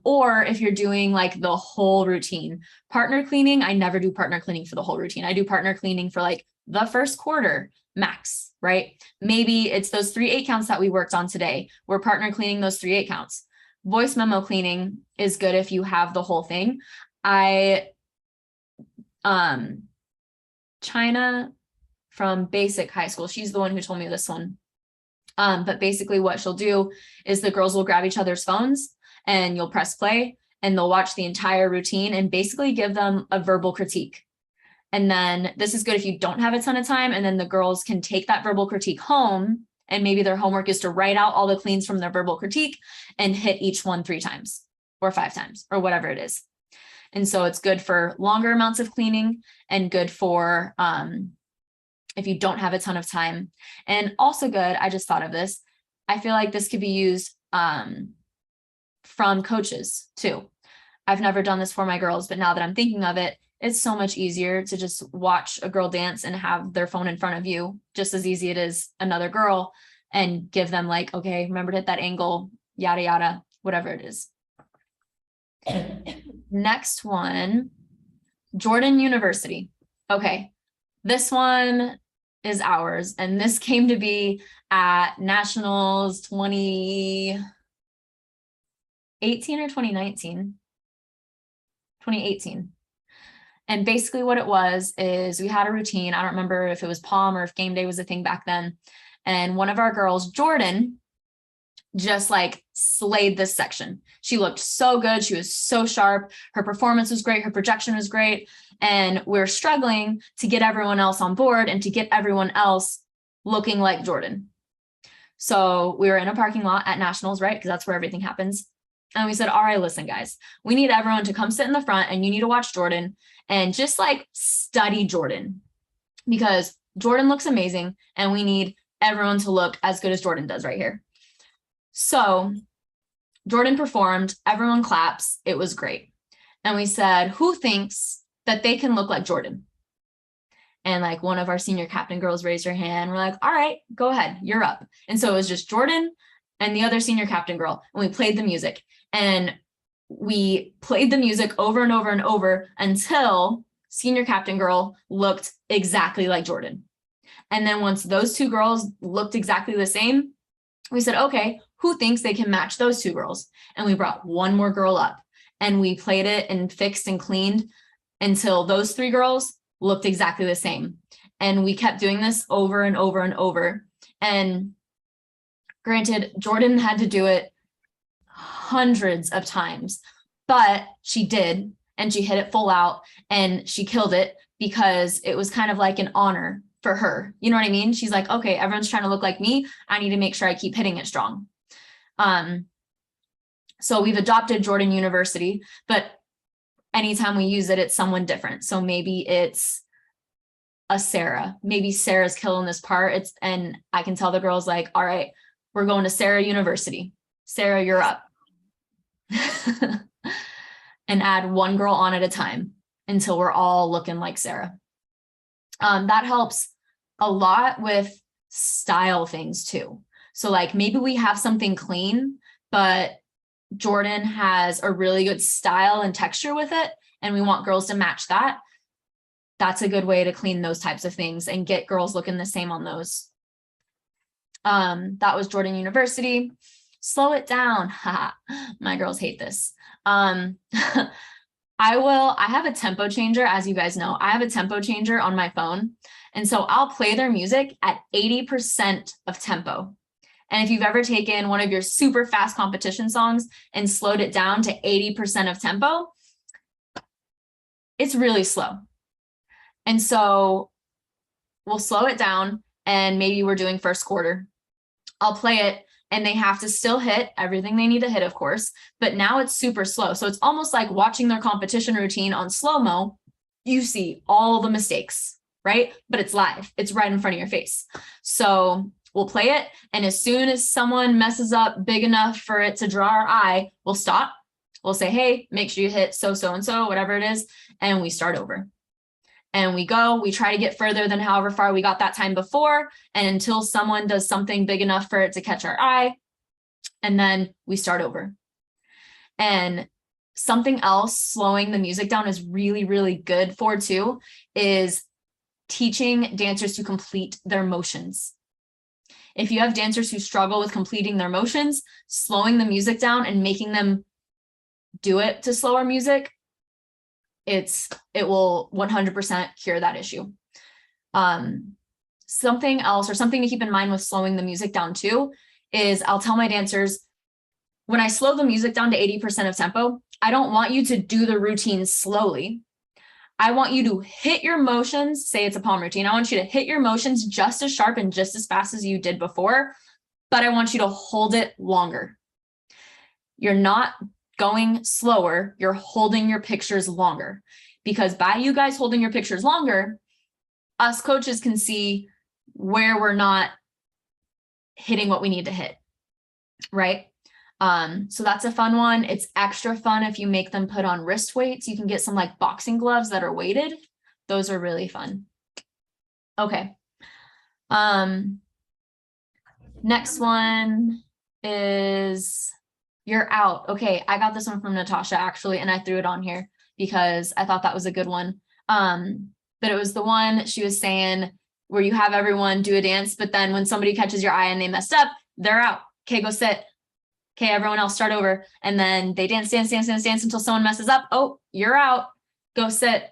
Or if you're doing like the whole routine. Partner cleaning, I never do partner cleaning for the whole routine. I do partner cleaning for like the first quarter max, right? Maybe it's those 3 8 counts that we worked on today. We're partner cleaning those 3 8 counts. Voice memo cleaning is good if you have the whole thing. China from basic high school, she's the one who told me this one. But basically what she'll do is the girls will grab each other's phones and you'll press play and they'll watch the entire routine and basically give them a verbal critique. And then this is good if you don't have a ton of time, and then the girls can take that verbal critique home, and maybe their homework is to write out all the cleans from their verbal critique and hit each one 3 times or 5 times or whatever it is. And so it's good for longer amounts of cleaning and good for if you don't have a ton of time. And also good, I just thought of this, I feel like this could be used from coaches too. I've never done this for my girls, but now that I'm thinking of it, it's so much easier to just watch a girl dance and have their phone in front of you, just as easy it is another girl, and give them like, okay, remember to hit that angle, yada, yada, whatever it is. Next one, Jordan University. Okay, this one is ours, and this came to be at Nationals 2018 or 2019? 2018. And basically what it was is we had a routine. I don't remember if it was Palm or if game day was a thing back then. And one of our girls, Jordan, just like slayed this section. She looked so good. She was so sharp. Her performance was great. Her projection was great. And we're struggling to get everyone else on board and to get everyone else looking like Jordan. So we were in a parking lot at Nationals, right? Because that's where everything happens. And we said, all right, listen, guys, we need everyone to come sit in the front and you need to watch Jordan and just like study Jordan, because Jordan looks amazing and we need everyone to look as good as Jordan does right here. So Jordan performed, everyone claps. It was great. And we said, who thinks that they can look like Jordan? And like one of our senior captain girls raised her hand. We're like, all right, go ahead, you're up. And so it was just Jordan and the other senior captain girl. And we played the music. And we played the music over and over and over until senior captain girl looked exactly like Jordan. And then once those 2 girls looked exactly the same, we said, okay, who thinks they can match those 2 girls? And we brought one more girl up and we played it and fixed and cleaned until those 3 girls looked exactly the same. And we kept doing this over and over and over. And granted, Jordan had to do it hundreds of times, but she did, and she hit it full out and she killed it because it was kind of like an honor for her. You know what I mean? She's like, okay, everyone's trying to look like me. I need to make sure I keep hitting it strong. So we've adopted Jordan University, but anytime we use it, it's someone different. So maybe it's a Sarah, maybe Sarah's killing this part. And I can tell the girls like, all right, we're going to Sarah University. Sarah, you're up. And add one girl on at a time until we're all looking like Sarah. That helps a lot with style things too. So like maybe we have something clean, but Jordan has a really good style and texture with it, and we want girls to match that. That's a good way to clean those types of things and get girls looking the same on those. That was Jordan University. Slow it down. My girls hate this. I have a tempo changer, as you guys know. I have a tempo changer on my phone. And so I'll play their music at 80% of tempo. And if you've ever taken one of your super fast competition songs and slowed it down to 80% of tempo, it's really slow. And so we'll slow it down, and maybe we're doing first quarter. I'll play it and they have to still hit everything they need to hit, of course, but now it's super slow. So it's almost like watching their competition routine on slow-mo. You see all the mistakes, right? But it's live. It's right in front of your face. So We'll play it. And as soon as someone messes up big enough for it to draw our eye, we'll stop. We'll say, hey, make sure you hit so and so, whatever it is. And we start over. And we try to get further than however far we got that time before. And until someone does something big enough for it to catch our eye. And then we start over. And something else slowing the music down is really, really good for too, is teaching dancers to complete their motions. If you have dancers who struggle with completing their motions, slowing the music down and making them do it to slower music, it will 100% cure that issue. Something else, or something to keep in mind with slowing the music down too, is I'll tell my dancers, when I slow the music down to 80% of tempo, I don't want you to do the routine slowly. I want you to hit your motions, say it's a palm routine. I want you to hit your motions just as sharp and just as fast as you did before, but I want you to hold it longer. You're not going slower, you're holding your pictures longer, because by you guys holding your pictures longer, us coaches can see where we're not hitting what we need to hit, right? So that's a fun one. It's extra fun if you make them put on wrist weights. You can get some like boxing gloves that are weighted. Those are really fun. Okay. Next one is you're out. Okay, I got this one from Natasha actually, and I threw it on here because I thought that was a good one. But it was the one she was saying where you have everyone do a dance, but then when somebody catches your eye and they messed up, they're out. Okay, go sit. Okay, everyone else start over. And then they dance until someone messes up. Oh, you're out. Go sit.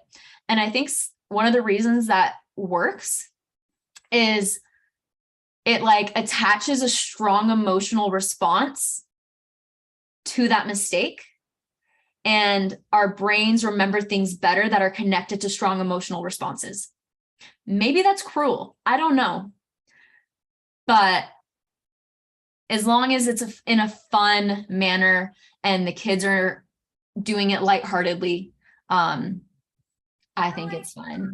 And I think one of the reasons that works is it like attaches a strong emotional response to that mistake. And our brains remember things better that are connected to strong emotional responses. Maybe that's cruel. I don't know. But as long as it's in a fun manner and the kids are doing it lightheartedly, I think it's fine.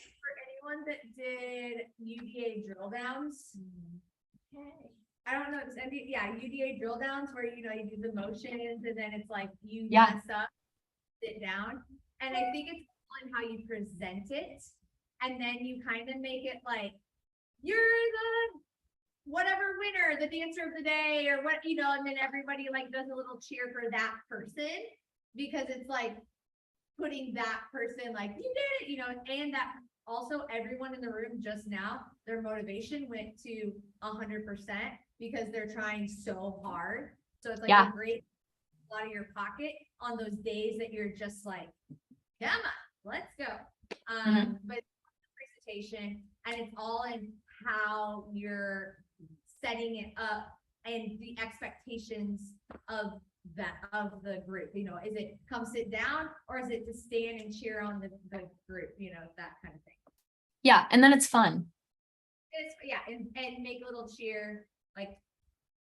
For anyone that did UDA drill downs. Okay. I don't know, UDA drill downs where, you do the motions and then it's like you mess up, sit down. And I think it's on how you present it. And then you kind of make it like, you're the whatever winner, the dancer of the day or what, and then everybody like does a little cheer for that person because it's like putting that person like, you did it, and that also everyone in the room just now, their motivation went to 100% because they're trying so hard. So it's like a great out of your pocket on those days that you're just like, come on, let's go. But it's a presentation and it's all in how you're setting it up and the expectations of the group, is it come sit down or is it to stand and cheer on the group, that kind of thing. Yeah, and then it's fun. It's and make a little cheer. Like,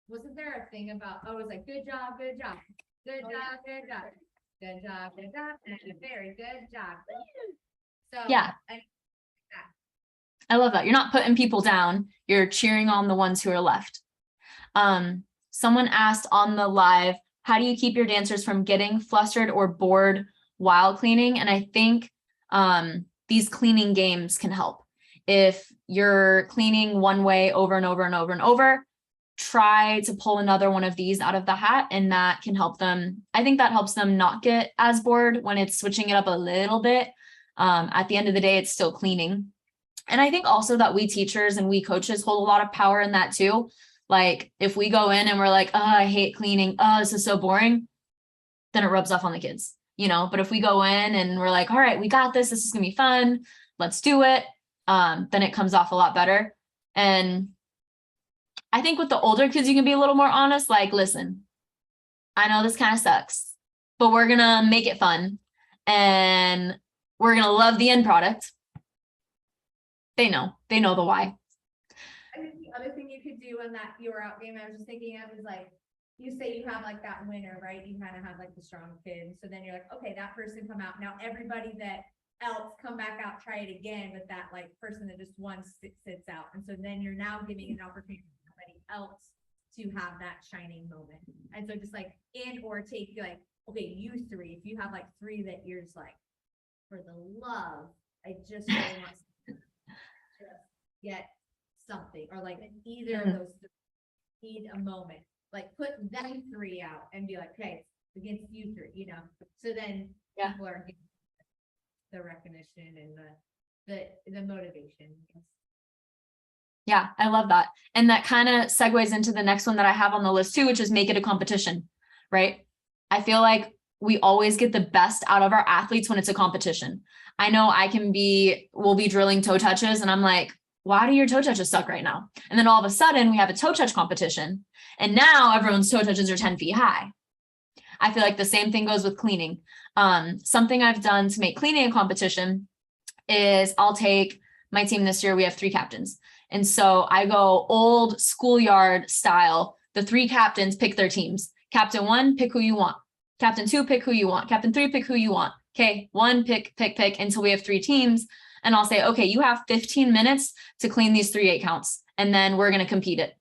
wasn't there a thing about, it was like, good job, good job, good job, good job, good job, good job, and a very good job. So yeah. I love that. You're not putting people down. You're cheering on the ones who are left. Someone asked on the live, how do you keep your dancers from getting flustered or bored while cleaning? And I think these cleaning games can help. If you're cleaning one way over and over and over and over, try to pull another one of these out of the hat, and that can help them. I think that helps them not get as bored when it's switching it up a little bit. At the end of the day, it's still cleaning. And I think also that we teachers and we coaches hold a lot of power in that too. Like if we go in and we're like, oh, I hate cleaning. Oh, this is so boring. Then it rubs off on the kids, but if we go in and we're like, all right, we got this. This is going to be fun. Let's do it. Then it comes off a lot better. And I think with the older kids, you can be a little more honest. Like, listen, I know this kind of sucks, but we're going to make it fun and we're going to love the end product. They know the why. I think the other thing you could do on that you're out game, I was just thinking of is like, you say you have like that winner, right? You kind of have like the strong kid. So then you're like, okay, that person come out. Now everybody that else, come back out, try it again, but that like person that just once sits out. And so then you're now giving an opportunity for somebody else to have that shining moment. And so just like, or take like, okay, you three, if you have like three that you're just like, for the love, I just really want to just get something, or like either of those three need a moment, like put them three out and be like, okay, against you three, you know, so then Yeah. people are getting the recognition and the motivation. Yeah, I love that. And that kind of segues into the next one that I have on the list too, which is make it a competition, right? I feel like we always get the best out of our athletes when it's a competition. I know we'll be drilling toe touches and I'm like, why do your toe touches suck right now? And then all of a sudden we have a toe touch competition and now everyone's toe touches are 10 feet high. I feel like the same thing goes with cleaning. Something I've done to make cleaning a competition is I'll take my team this year. We have 3 captains. And so I go old schoolyard style. The 3 captains pick their teams. Captain 1, pick who you want. Captain 2, pick who you want. Captain 3, pick who you want. Okay, 1, pick until we have 3 teams. And I'll say, okay, you have 15 minutes to clean these 3 8 counts. And then we're going to compete it.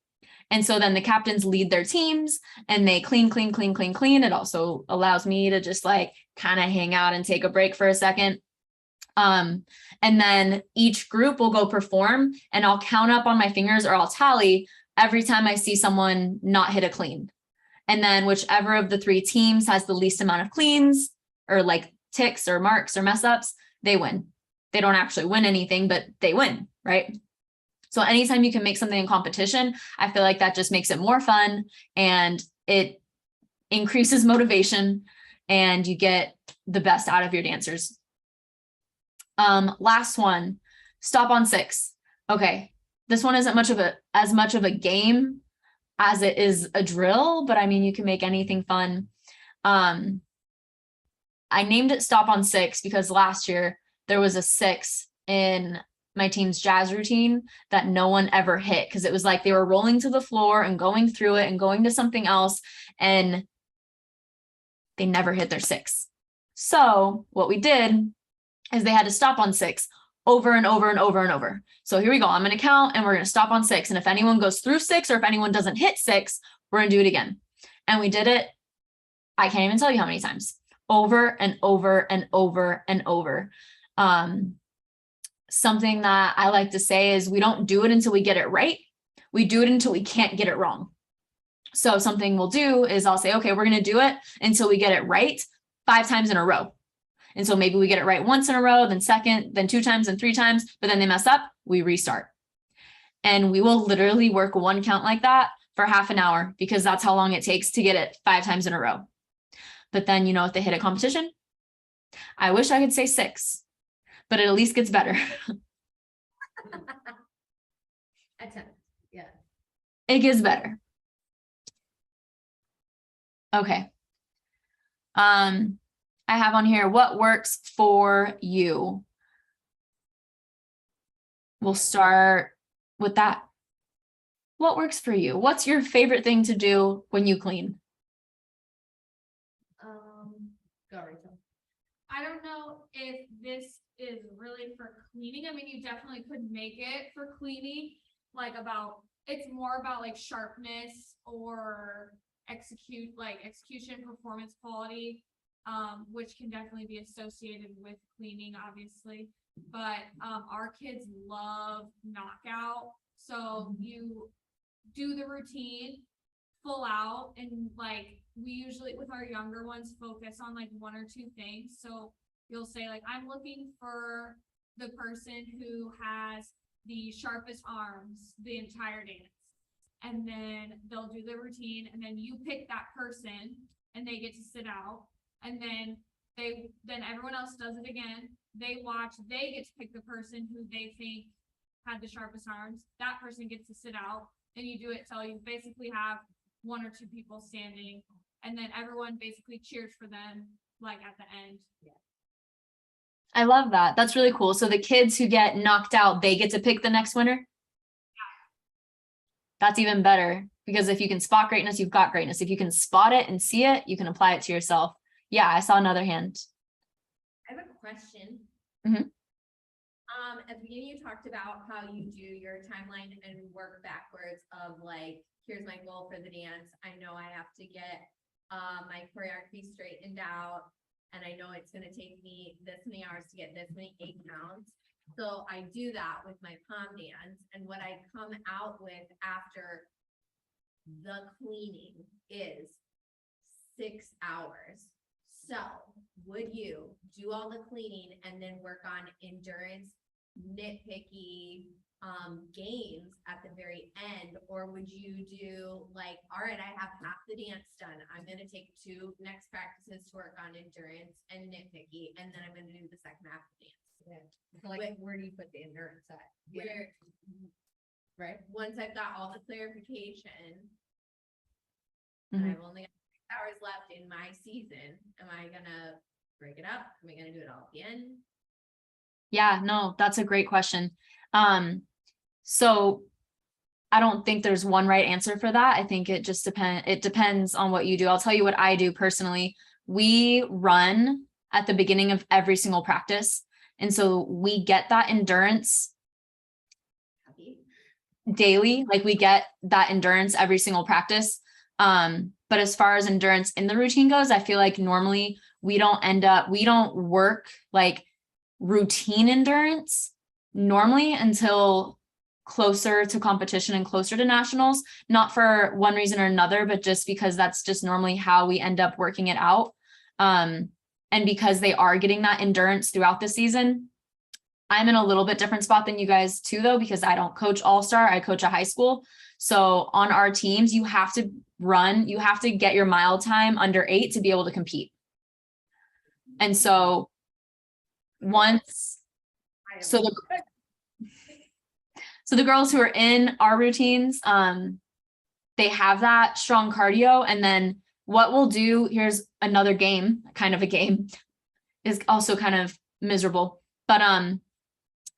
And so then the captains lead their teams and they clean. It also allows me to just like kind of hang out and take a break for a second. And then each group will go perform and I'll count up on my fingers or I'll tally every time I see someone not hit a clean. And then whichever of the 3 teams has the least amount of cleans or like ticks or marks or mess ups, they win. They don't actually win anything, but they win, right? So anytime you can make something in competition, I feel like that just makes it more fun and it increases motivation and you get the best out of your dancers. Last one, stop on 6. Okay. This one isn't as much of a game as it is a drill, but I mean, you can make anything fun. I named it stop on 6 because last year there was a 6 in my team's jazz routine that no one ever hit because it was like they were rolling to the floor and going through it and going to something else and they never hit their 6. So what we did is they had to stop on 6 over and over and over and over. So here we go. I'm going to count and we're going to stop on 6. And if anyone goes through 6 or if anyone doesn't hit 6, we're going to do it again. And we did it. I can't even tell you how many times, over and over and over and over. Something that I like to say is we don't do it until we get it right. We do it until we can't get it wrong. So something we'll do is I'll say, okay, we're going to do it until we get it right 5 times in a row. And so maybe we get it right once in a row, then second, then 2 times and 3 times, but then they mess up, we restart. And we will literally work one count like that for half an hour because that's how long it takes to get it 5 times in a row. But then, you know, if they hit a competition, I wish I could say 6, but it at least gets better. Attempt, yeah. It gets better. Okay. I have on here, what works for you? We'll start with that. What works for you? What's your favorite thing to do when you clean? Go Rachel. I don't know if this is really for cleaning. I mean, you definitely could make it for cleaning, it's more about like sharpness or execution, performance quality, which can definitely be associated with cleaning, obviously. But our kids love knockout. So you do the routine full out, and like we usually with our younger ones focus on like 1 or 2 things. So you'll say like, I'm looking for the person who has the sharpest arms the entire dance. And then they'll do the routine and then you pick that person and they get to sit out. And then everyone else does it again. They watch, they get to pick the person who they think had the sharpest arms. That person gets to sit out. And you do it till you basically have 1 or 2 people standing. And then everyone basically cheers for them like at the end. Yeah. I love that. That's really cool. So the kids who get knocked out, they get to pick the next winner? That's even better because if you can spot greatness, you've got greatness. If you can spot it and see it, you can apply it to yourself. Yeah, I saw another hand. I have a question. At the beginning, you talked about how you do your timeline and work backwards of like, here's my goal for the dance. I know I have to get my choreography straightened out. And I know it's gonna take me this many hours to get this many 8 pounds. So I do that with my pom dance, and what I come out with after the cleaning is 6 hours. So would you do all the cleaning and then work on endurance, nitpicky games at the very end? Or would you do like, all right, I have half the dance done, I'm gonna take 2 next practices to work on endurance and nitpicky, and then I'm gonna do the second half of the dance? So like, where do you put the endurance at? Where, Right? once I've got all the clarification, Mhm. and I've only got 6 hours left in my season, am I gonna break it up? Am I gonna do it all at the end? Yeah, no, that's a great question. So I don't think there's one right answer for that. I think it just depends on what you do. I'll tell you what I do personally. We run at the beginning of every single practice. And so we get that endurance Happy? daily, like we get that endurance every single practice. But as far as endurance in the routine goes, I feel like normally we don't work like routine endurance normally until closer to competition and closer to nationals, not for one reason or another, but just because that's just normally how we end up working it out. And because they are getting that endurance throughout the season, I'm in a little bit different spot than you guys too, though, because I don't coach all-star, I coach a high school. So on our teams, you have to get your mile time under 8 to be able to compete. And so so the girls who are in our routines, they have that strong cardio. And then what we'll do, here's another game, kind of a game, is also kind of miserable, but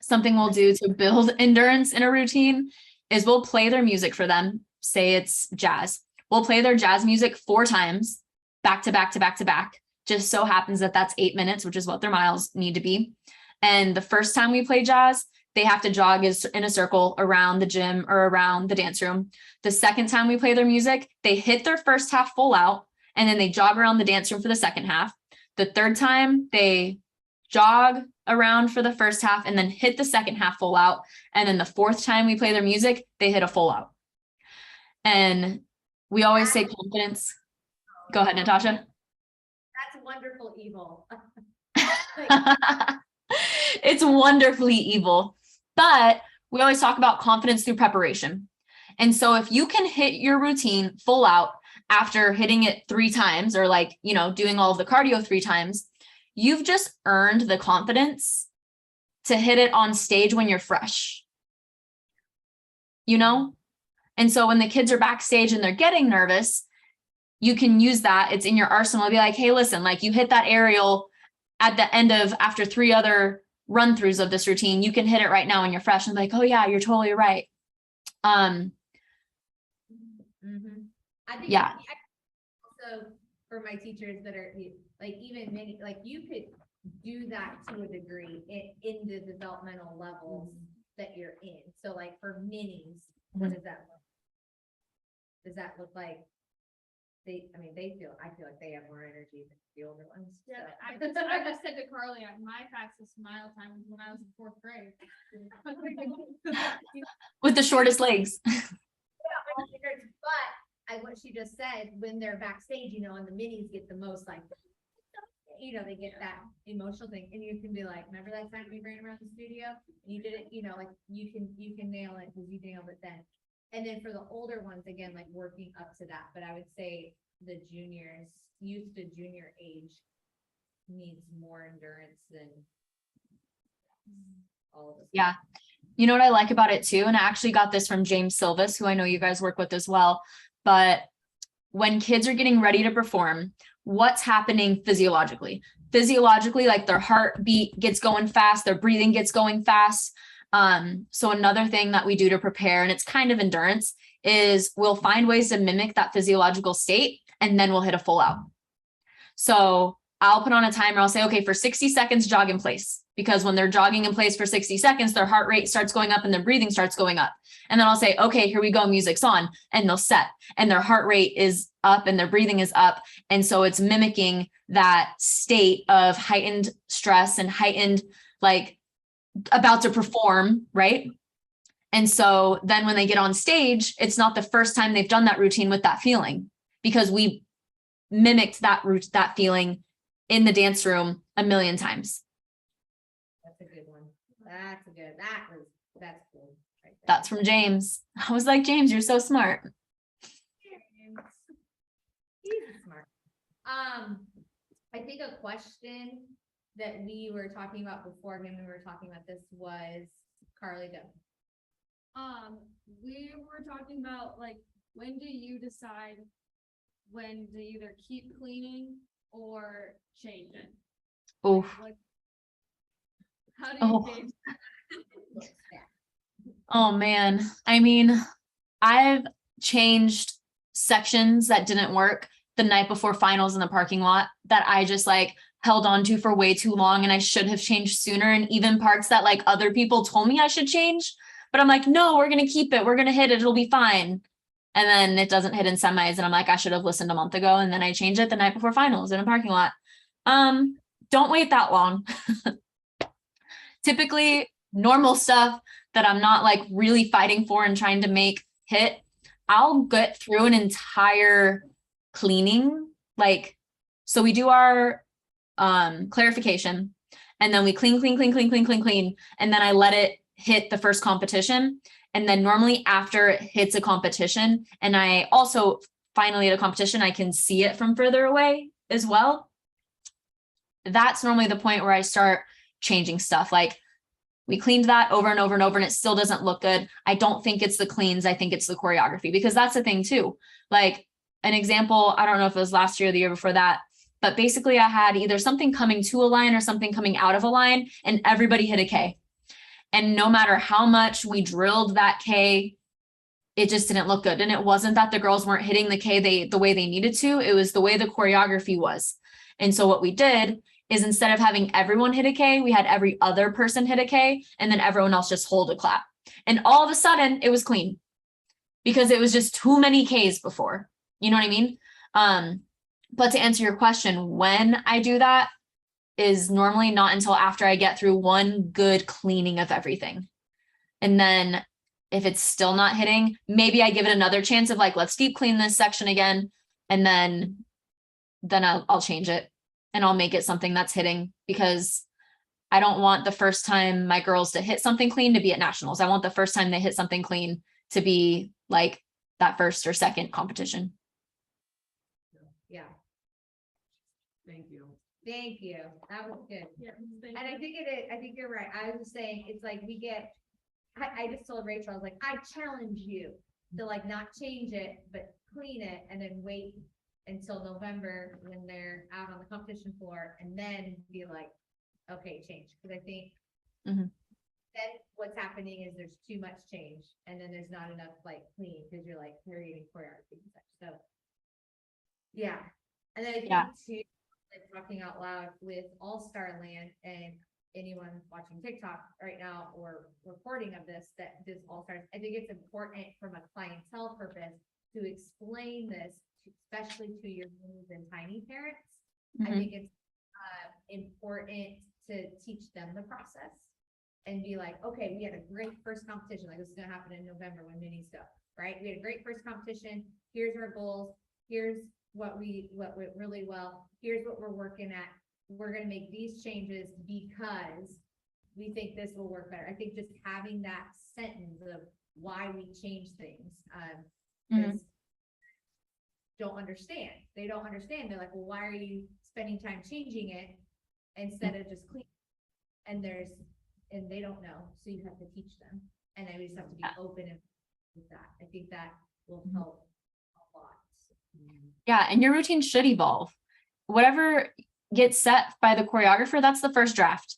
something we'll do to build endurance in a routine is we'll play their music for them. Say it's jazz. We'll play their jazz music 4 times, back to back to back to back. Just so happens that that's 8 minutes, which is what their miles need to be. And the first time we play jazz, they have to jog in a circle around the gym or around the dance room. The second time we play their music, they hit their first half full out, and then they jog around the dance room for the second half. The third time they jog around for the first half and then hit the second half full out. And then the fourth time we play their music, they hit a full out. And we always say confidence. Go ahead, Natasha. That's wonderful evil. It's wonderfully evil, but we always talk about confidence through preparation. And so if you can hit your routine full out after hitting it 3 times, or like, doing all of the cardio 3 times, you've just earned the confidence to hit it on stage when you're fresh, And so when the kids are backstage and they're getting nervous, you can use that. It's in your arsenal. Be like, hey, listen, like you hit that aerial at the end of after 3 other run throughs of this routine, you can hit it right now when you're fresh. And like, oh yeah, you're totally right. I think Yeah. Also for my teachers that are like, even many, like you could do that to a degree in the developmental levels that you're in. So like for minis, what does that look? Does that look like I feel like they have more energy than the older ones. Yeah, so. I just said to Carly, my fastest mile time was when I was in 4th grade. With the shortest legs. But what she just said, when they're backstage, and the minis get the most like, they get that emotional thing, and you can be like, remember that time we ran around the studio? And you did it, like you can nail it because you nailed it then. And then for the older ones, again, like working up to that, but I would say the juniors, youth to junior age needs more endurance than all of us. Yeah. You know what I like about it too? And I actually got this from James Silvis, who I know you guys work with as well. But when kids are getting ready to perform, what's happening physiologically? Physiologically, like their heartbeat gets going fast, their breathing gets going fast. So another thing that we do to prepare, and it's kind of endurance, is we'll find ways to mimic that physiological state, and then we'll hit a full out. So I'll put on a timer. I'll say, okay, for 60 seconds, jog in place. because when they're jogging in place for 60 seconds, their heart rate starts going up and their breathing starts going up. And then I'll say, okay, here we go, music's on, and they'll set, and their heart rate is up and their breathing is up. And so it's mimicking that state of heightened stress and heightened, like, about to perform, right? And so then when they get on stage, it's not the first time they've done that routine with that feeling, because we mimicked that feeling in the dance room a million times. That's a good one. That's cool. Right there. That's from James. I was like, James, you're so smart. He's smart. I think a question that we were talking about before, when we were talking about this, was Carly, go. We were talking about, like, when do you decide when to either keep cleaning or change it? Oh, Like, how do Oh. you change? oh man. I mean, I've changed sections that didn't work the night before finals in the parking lot that I just like held on to for way too long, and I should have changed sooner. And even parts that like other people told me I should change, but I'm like, no, we're going to keep it. We're going to hit it. It'll be fine. And then it doesn't hit in semis. And I'm like, I should have listened a month ago. And then I change it the night before finals in a parking lot. Don't wait that long. Typically normal stuff that I'm not like really fighting for and trying to make hit, I'll get through an entire cleaning. Like, so we do our clarification, and then we clean. And then I let it hit the first competition. And then normally after it hits a competition, and I also finally at a competition, I can see it from further away as well. That's normally the point where I start changing stuff. Like, we cleaned that over and over and over, and it still doesn't look good. I don't think it's the cleans. I think it's the choreography, because that's the thing too. Like, an example, I don't know if it was last year or the year before that, but basically I had either something coming to a line or something coming out of a line, and everybody hit a K. And no matter how much we drilled that K, it just didn't look good. And it wasn't that the girls weren't hitting the K the way they needed to. It was the way the choreography was. And so what we did is, instead of having everyone hit a K, we had every other person hit a K, and then everyone else just hold a clap. And all of a sudden it was clean, because it was just too many Ks before. You know what I mean? But to answer your question, when I do that is normally not until after I get through one good cleaning of everything. And then if it's still not hitting, maybe I give it another chance of like, let's deep clean this section again. And then I'll change it, and I'll make it something that's hitting, because I don't want the first time my girls to hit something clean to be at nationals. I want the first time they hit something clean to be like that first or second competition. Yeah, Thank you. thank you. That was good. Yeah, thank And I you. think it is, I think you're right. I was just saying, it's like I just told Rachel, I was like, I challenge you to like not change it, but clean it, and then wait until November when they're out on the competition floor, and then be like, okay, change. Cause I think Mhm. then what's happening is there's too much change, and then there's not enough like clean, cause you're like creating choreography and such. So yeah. And then I think Yeah. too, like talking out loud with All Star Land, and anyone watching TikTok right now or recording of this, that this All Stars, I think it's important from a clientele purpose to explain this, especially to your minis and tiny parents. I Mhm. think it's important to teach them the process and be like, okay, we had a great first competition, like this is gonna happen in November when minis go, right? We had a great first competition. Here's our goals. Here's what went really well. Here's what we're working at. We're gonna make these changes because we think this will work better. I think just having that sentence of why we change things, Mhm. is don't understand. They don't understand. They're like, well, why are you spending time changing it instead of just clean? And they don't know. So you have to teach them. And then we just have to be open and with that. I think that will help a lot. Yeah. And your routine should evolve. Whatever gets set by the choreographer, that's the first draft,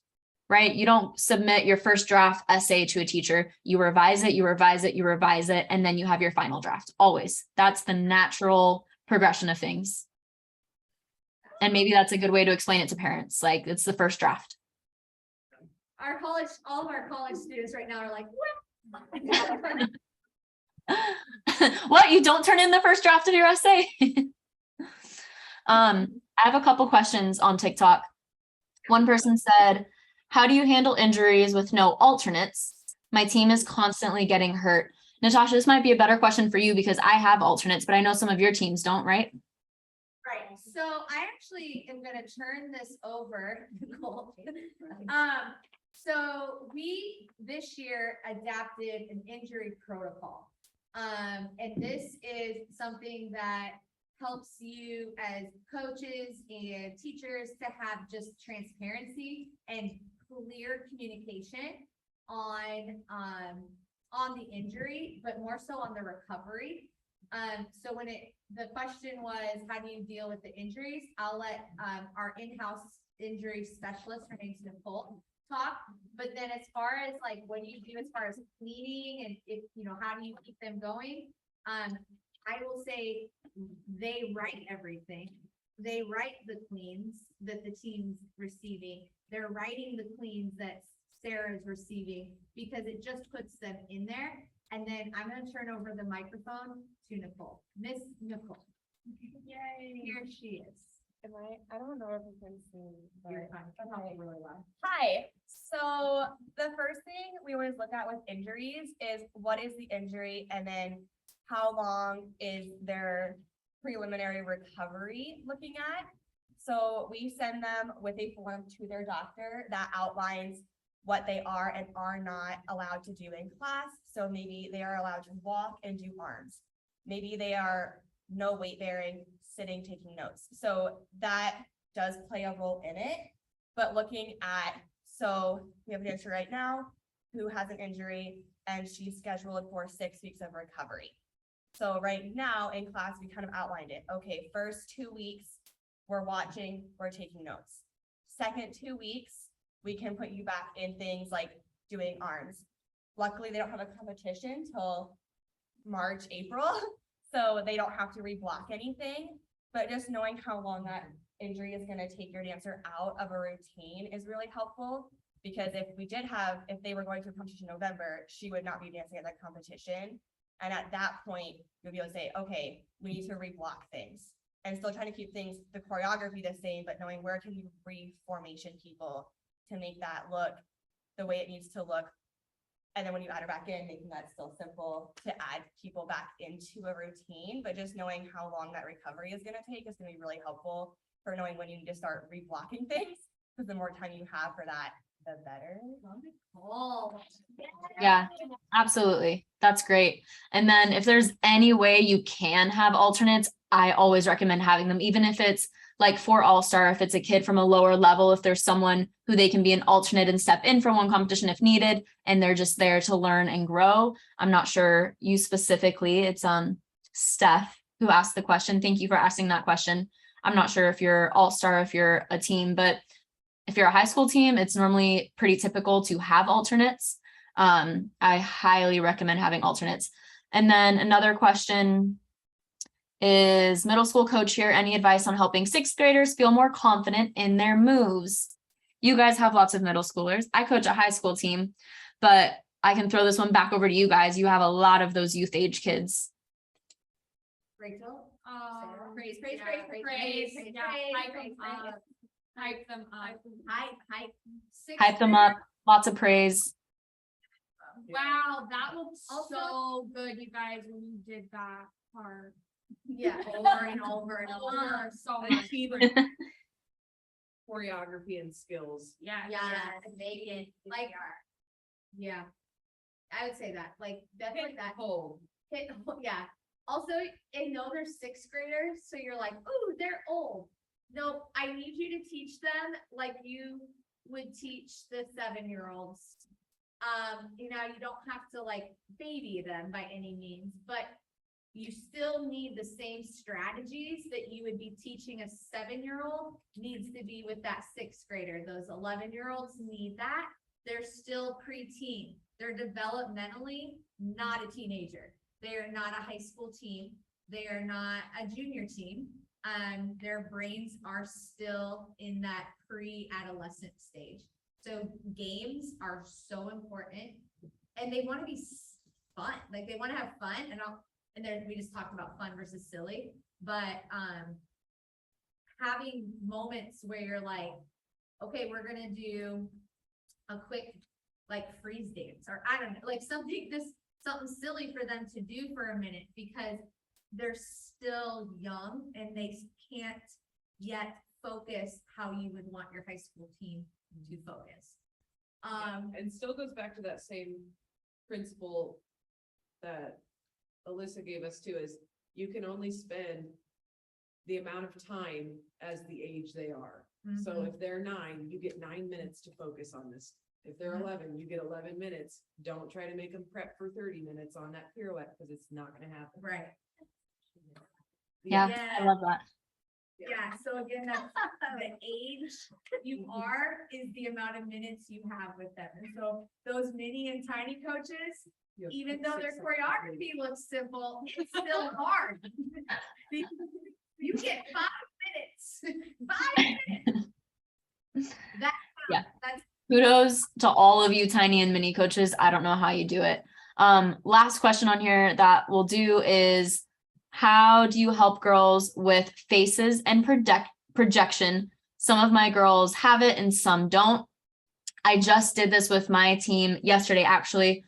right? You don't submit your first draft essay to a teacher. You revise it, you revise it, you revise it, and then you have your final draft. Always. That's the natural progression of things. And maybe that's a good way to explain it to parents. Like, it's the first draft. all of our college students right now are like, What, you don't turn in the first draft of your essay? I have a couple questions on TikTok. One person said, how do you handle injuries with no alternates? My team is constantly getting hurt. Natasha, this might be a better question for you because I have alternates, but I know some of your teams don't, right? right, so I actually am gonna turn this over. Nicole. So we this year adapted an injury protocol. And this is something that helps you as coaches and teachers to have just transparency and clear communication on the injury, but more so on the recovery. So when the question was, how do you deal with the injuries? I'll let our in-house injury specialist, her name's Nicole, talk. But then as far as like, what do you do as far as cleaning and if, how do you keep them going? I will say they write everything. They write the cleans that the team's receiving. They're writing the cleans that Sarah's receiving because it just puts them in there. And then I'm gonna turn over the microphone to Nicole. Miss Nicole. Yay. Here she is. I don't know if you can see, but. You're fine. Come help me really well. Hi, so the first thing we always look at with injuries is what is the injury and then how long is their preliminary recovery looking at? So we send them with a form to their doctor that outlines what they are and are not allowed to do in class. So maybe they are allowed to walk and do arms. Maybe they are no weight bearing, sitting, taking notes. So that does play a role in it. But looking at, so we have an injury right now who has an injury and she's scheduled for 6 weeks of recovery. So right now in class, we kind of outlined it. Okay, first 2 weeks, we're watching, we're taking notes. Second 2 weeks, we can put you back in things like doing arms. Luckily, they don't have a competition till March, April, so they don't have to reblock anything. But just knowing how long that injury is going to take your dancer out of a routine is really helpful. Because if they were going to a competition in November, she would not be dancing at that competition. And at that point, you'll be able to say, okay, we need to reblock things. And still trying to keep things, the choreography the same, but knowing where can you reformation people to make that look the way it needs to look. And then when you add her back in, making that still simple to add people back into a routine, but just knowing how long that recovery is gonna take is gonna be really helpful for knowing when you need to start reblocking things. Because the more time you have for that, the better. Oh. Yeah, absolutely. That's great. And then if there's any way you can have alternates, I always recommend having them, even if it's like for All-Star, if it's a kid from a lower level, if there's someone who they can be an alternate and step in for one competition if needed, and they're just there to learn and grow. I'm not sure you specifically, it's Steph who asked the question. Thank you for asking that question. I'm not sure if you're All-Star, if you're a team, but if you're a high school team, it's normally pretty typical to have alternates. I highly recommend having alternates. And then another question is, middle school coach here, any advice on helping sixth graders feel more confident in their moves? You guys have lots of middle schoolers. I coach a high school team, but I can throw this one back over to you guys. You have a lot of those youth age kids. Rachel? Praise, praise, yeah, praise, Praise, praise, yeah, hype praise, them up. Hype them up. Hype. Hype them up, lots of praise. Wow, that looks Also- so good, you guys, when you did that part. Yeah, over and over and over. So A much. team of choreography and skills. Yeah. Yeah, Megan, like, yeah. I would say that, like, definitely that. Hold. Yeah. Also, I know they're sixth graders, so you're like, ooh, they're old. No, I need you to teach them like you would teach the 7-year-olds. You don't have to like baby them by any means, but you still need the same strategies that you would be teaching a 7-year-old needs to be with that sixth grader. Those 11-year-olds need that. They're still preteen. They're developmentally not a teenager. They are not a high school team. They are not a junior team. Their brains are still in that pre-adolescent stage. So games are so important and they want to be fun, like they want to have fun and then we just talked about fun versus silly, but, having moments where you're like, okay, we're gonna do a quick like freeze dance, or I don't know, like something silly for them to do for a minute because they're still young and they can't yet focus how you would want your high school team to focus. And still goes back to that same principle that Alyssa gave us too, is you can only spend the amount of time as the age they are. So Mhm. if they're 9, you get 9 minutes to focus on this. If they're Mhm. 11, you get 11 minutes. Don't try to make them prep for 30 minutes on that pirouette because it's not gonna happen. Right. Yeah, Yeah. I love that. Yeah, so again, that's the age you are is the amount of minutes you have with them. And so those mini and tiny coaches, You have even though their 6 choreography looks simple, it's still hard. You get 5 minutes, 5 minutes. Yeah. That's Kudos to all of you tiny and mini coaches. I don't know how you do it. Last question on here that we'll do is, how do you help girls with faces and projection? Some of my girls have it and some don't. I just did this with my team yesterday, actually.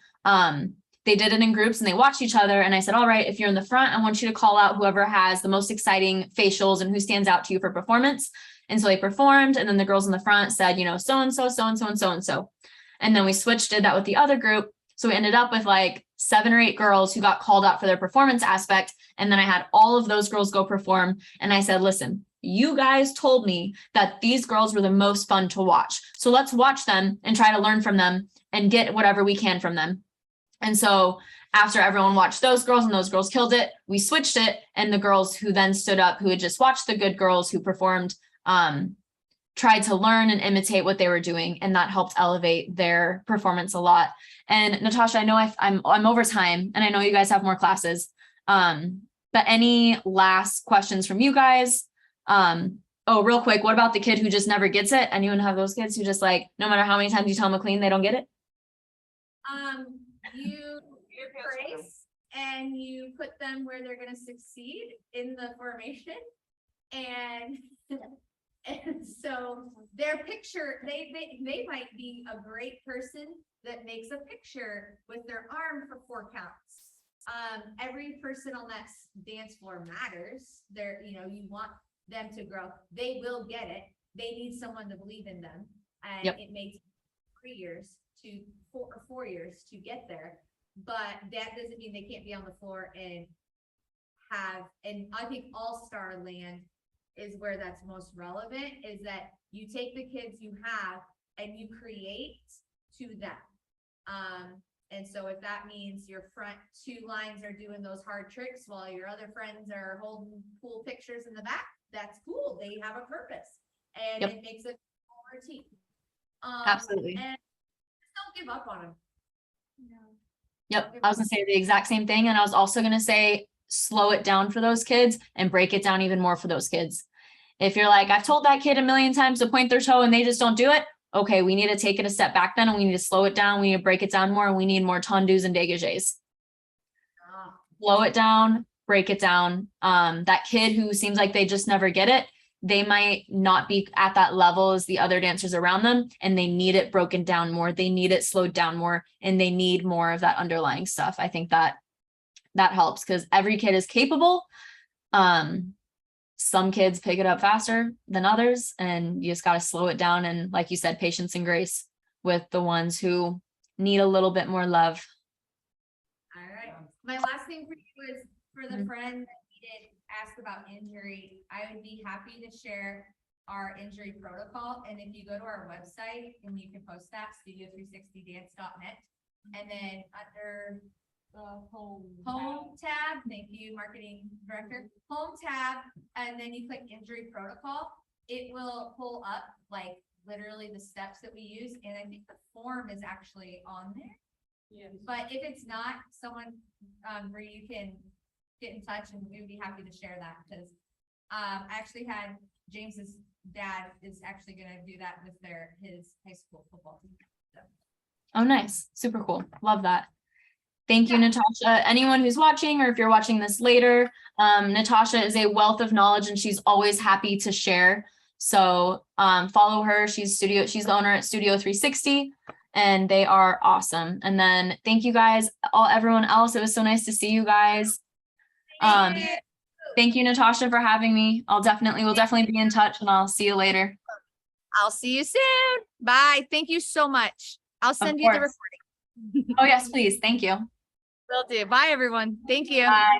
They did it in groups and they watched each other. And I said, all right, if you're in the front, I want you to call out whoever has the most exciting facials and who stands out to you for performance. And so they performed. And then the girls in the front said, you know, so-and-so, so-and-so, and so-and-so. And then we switched, did that with the other group. So we ended up with like 7 or 8 girls who got called out for their performance aspect. And then I had all of those girls go perform. And I said, listen, you guys told me that these girls were the most fun to watch. So let's watch them and try to learn from them and get whatever we can from them. And so after everyone watched those girls and those girls killed it, we switched it. And the girls who then stood up, who had just watched the good girls who performed, tried to learn and imitate what they were doing. And that helped elevate their performance a lot. And Natasha, I know I'm over time and I know you guys have more classes. But any last questions from you guys? Oh, real quick, what about the kid who just never gets it? Anyone have those kids who just like, no matter how many times you tell them to clean, they don't get it? you brace and you put them where they're gonna succeed in the formation. And and so their picture, they might be a great person that makes a picture with their arm for 4 counts. Every person on that dance floor matters. You want them to grow. They will get it. They need someone to believe in them. And Yep. it makes 4 years to get there. But that doesn't mean they can't be on the floor and I think All-Star Land is where that's most relevant, is that you take the kids you have and you create to them. And so if that means your front 2 lines are doing those hard tricks while your other friends are holding cool pictures in the back, that's cool. They have a purpose and Yep. it makes it more team. Absolutely. And just don't give up on them. Yep. I was gonna say the exact same thing. And I was also gonna say, slow it down for those kids and break it down even more for those kids. If you're like, I've told that kid a million times to point their toe and they just don't do it. Okay, we need to take it a step back then and we need to slow it down. We need to break it down more and we need more tendus and dégagés. Slow it down, break it down. That kid who seems like they just never get it, they might not be at that level as the other dancers around them, and they need it broken down more. They need it slowed down more, and they need more of that underlying stuff. I think that helps because every kid is capable. Some kids pick it up faster than others, and you just got to slow it down. And like you said, patience and grace with the ones who need a little bit more love. All right. My last thing for you is for the Mhm. friend that needed ask about injury, I would be happy to share our injury protocol. And if you go to our website, and you can post that, studio360dance.net, and then under home tab, thank you, marketing director, home tab, and then you click injury protocol, it will pull up like literally the steps that we use. And I think the form is actually on there. Yeah. But if it's not, someone, where you can get in touch and we would be happy to share that because, I actually had James's dad is actually gonna do that with his high school football team. Oh, nice. Super cool. Love that. Thank you, Natasha. Anyone who's watching, or if you're watching this later, Natasha is a wealth of knowledge and she's always happy to share. So follow her. She's the owner at Studio 360 and they are awesome. And then thank you guys, everyone else. It was so nice to see you guys. Thank you, Natasha, for having me. We'll definitely be in touch and I'll see you later. I'll see you soon. Bye. Thank you so much. I'll send you the course. recording. Oh, yes, please. Thank you. Will do. Bye, everyone. Thank you. Bye.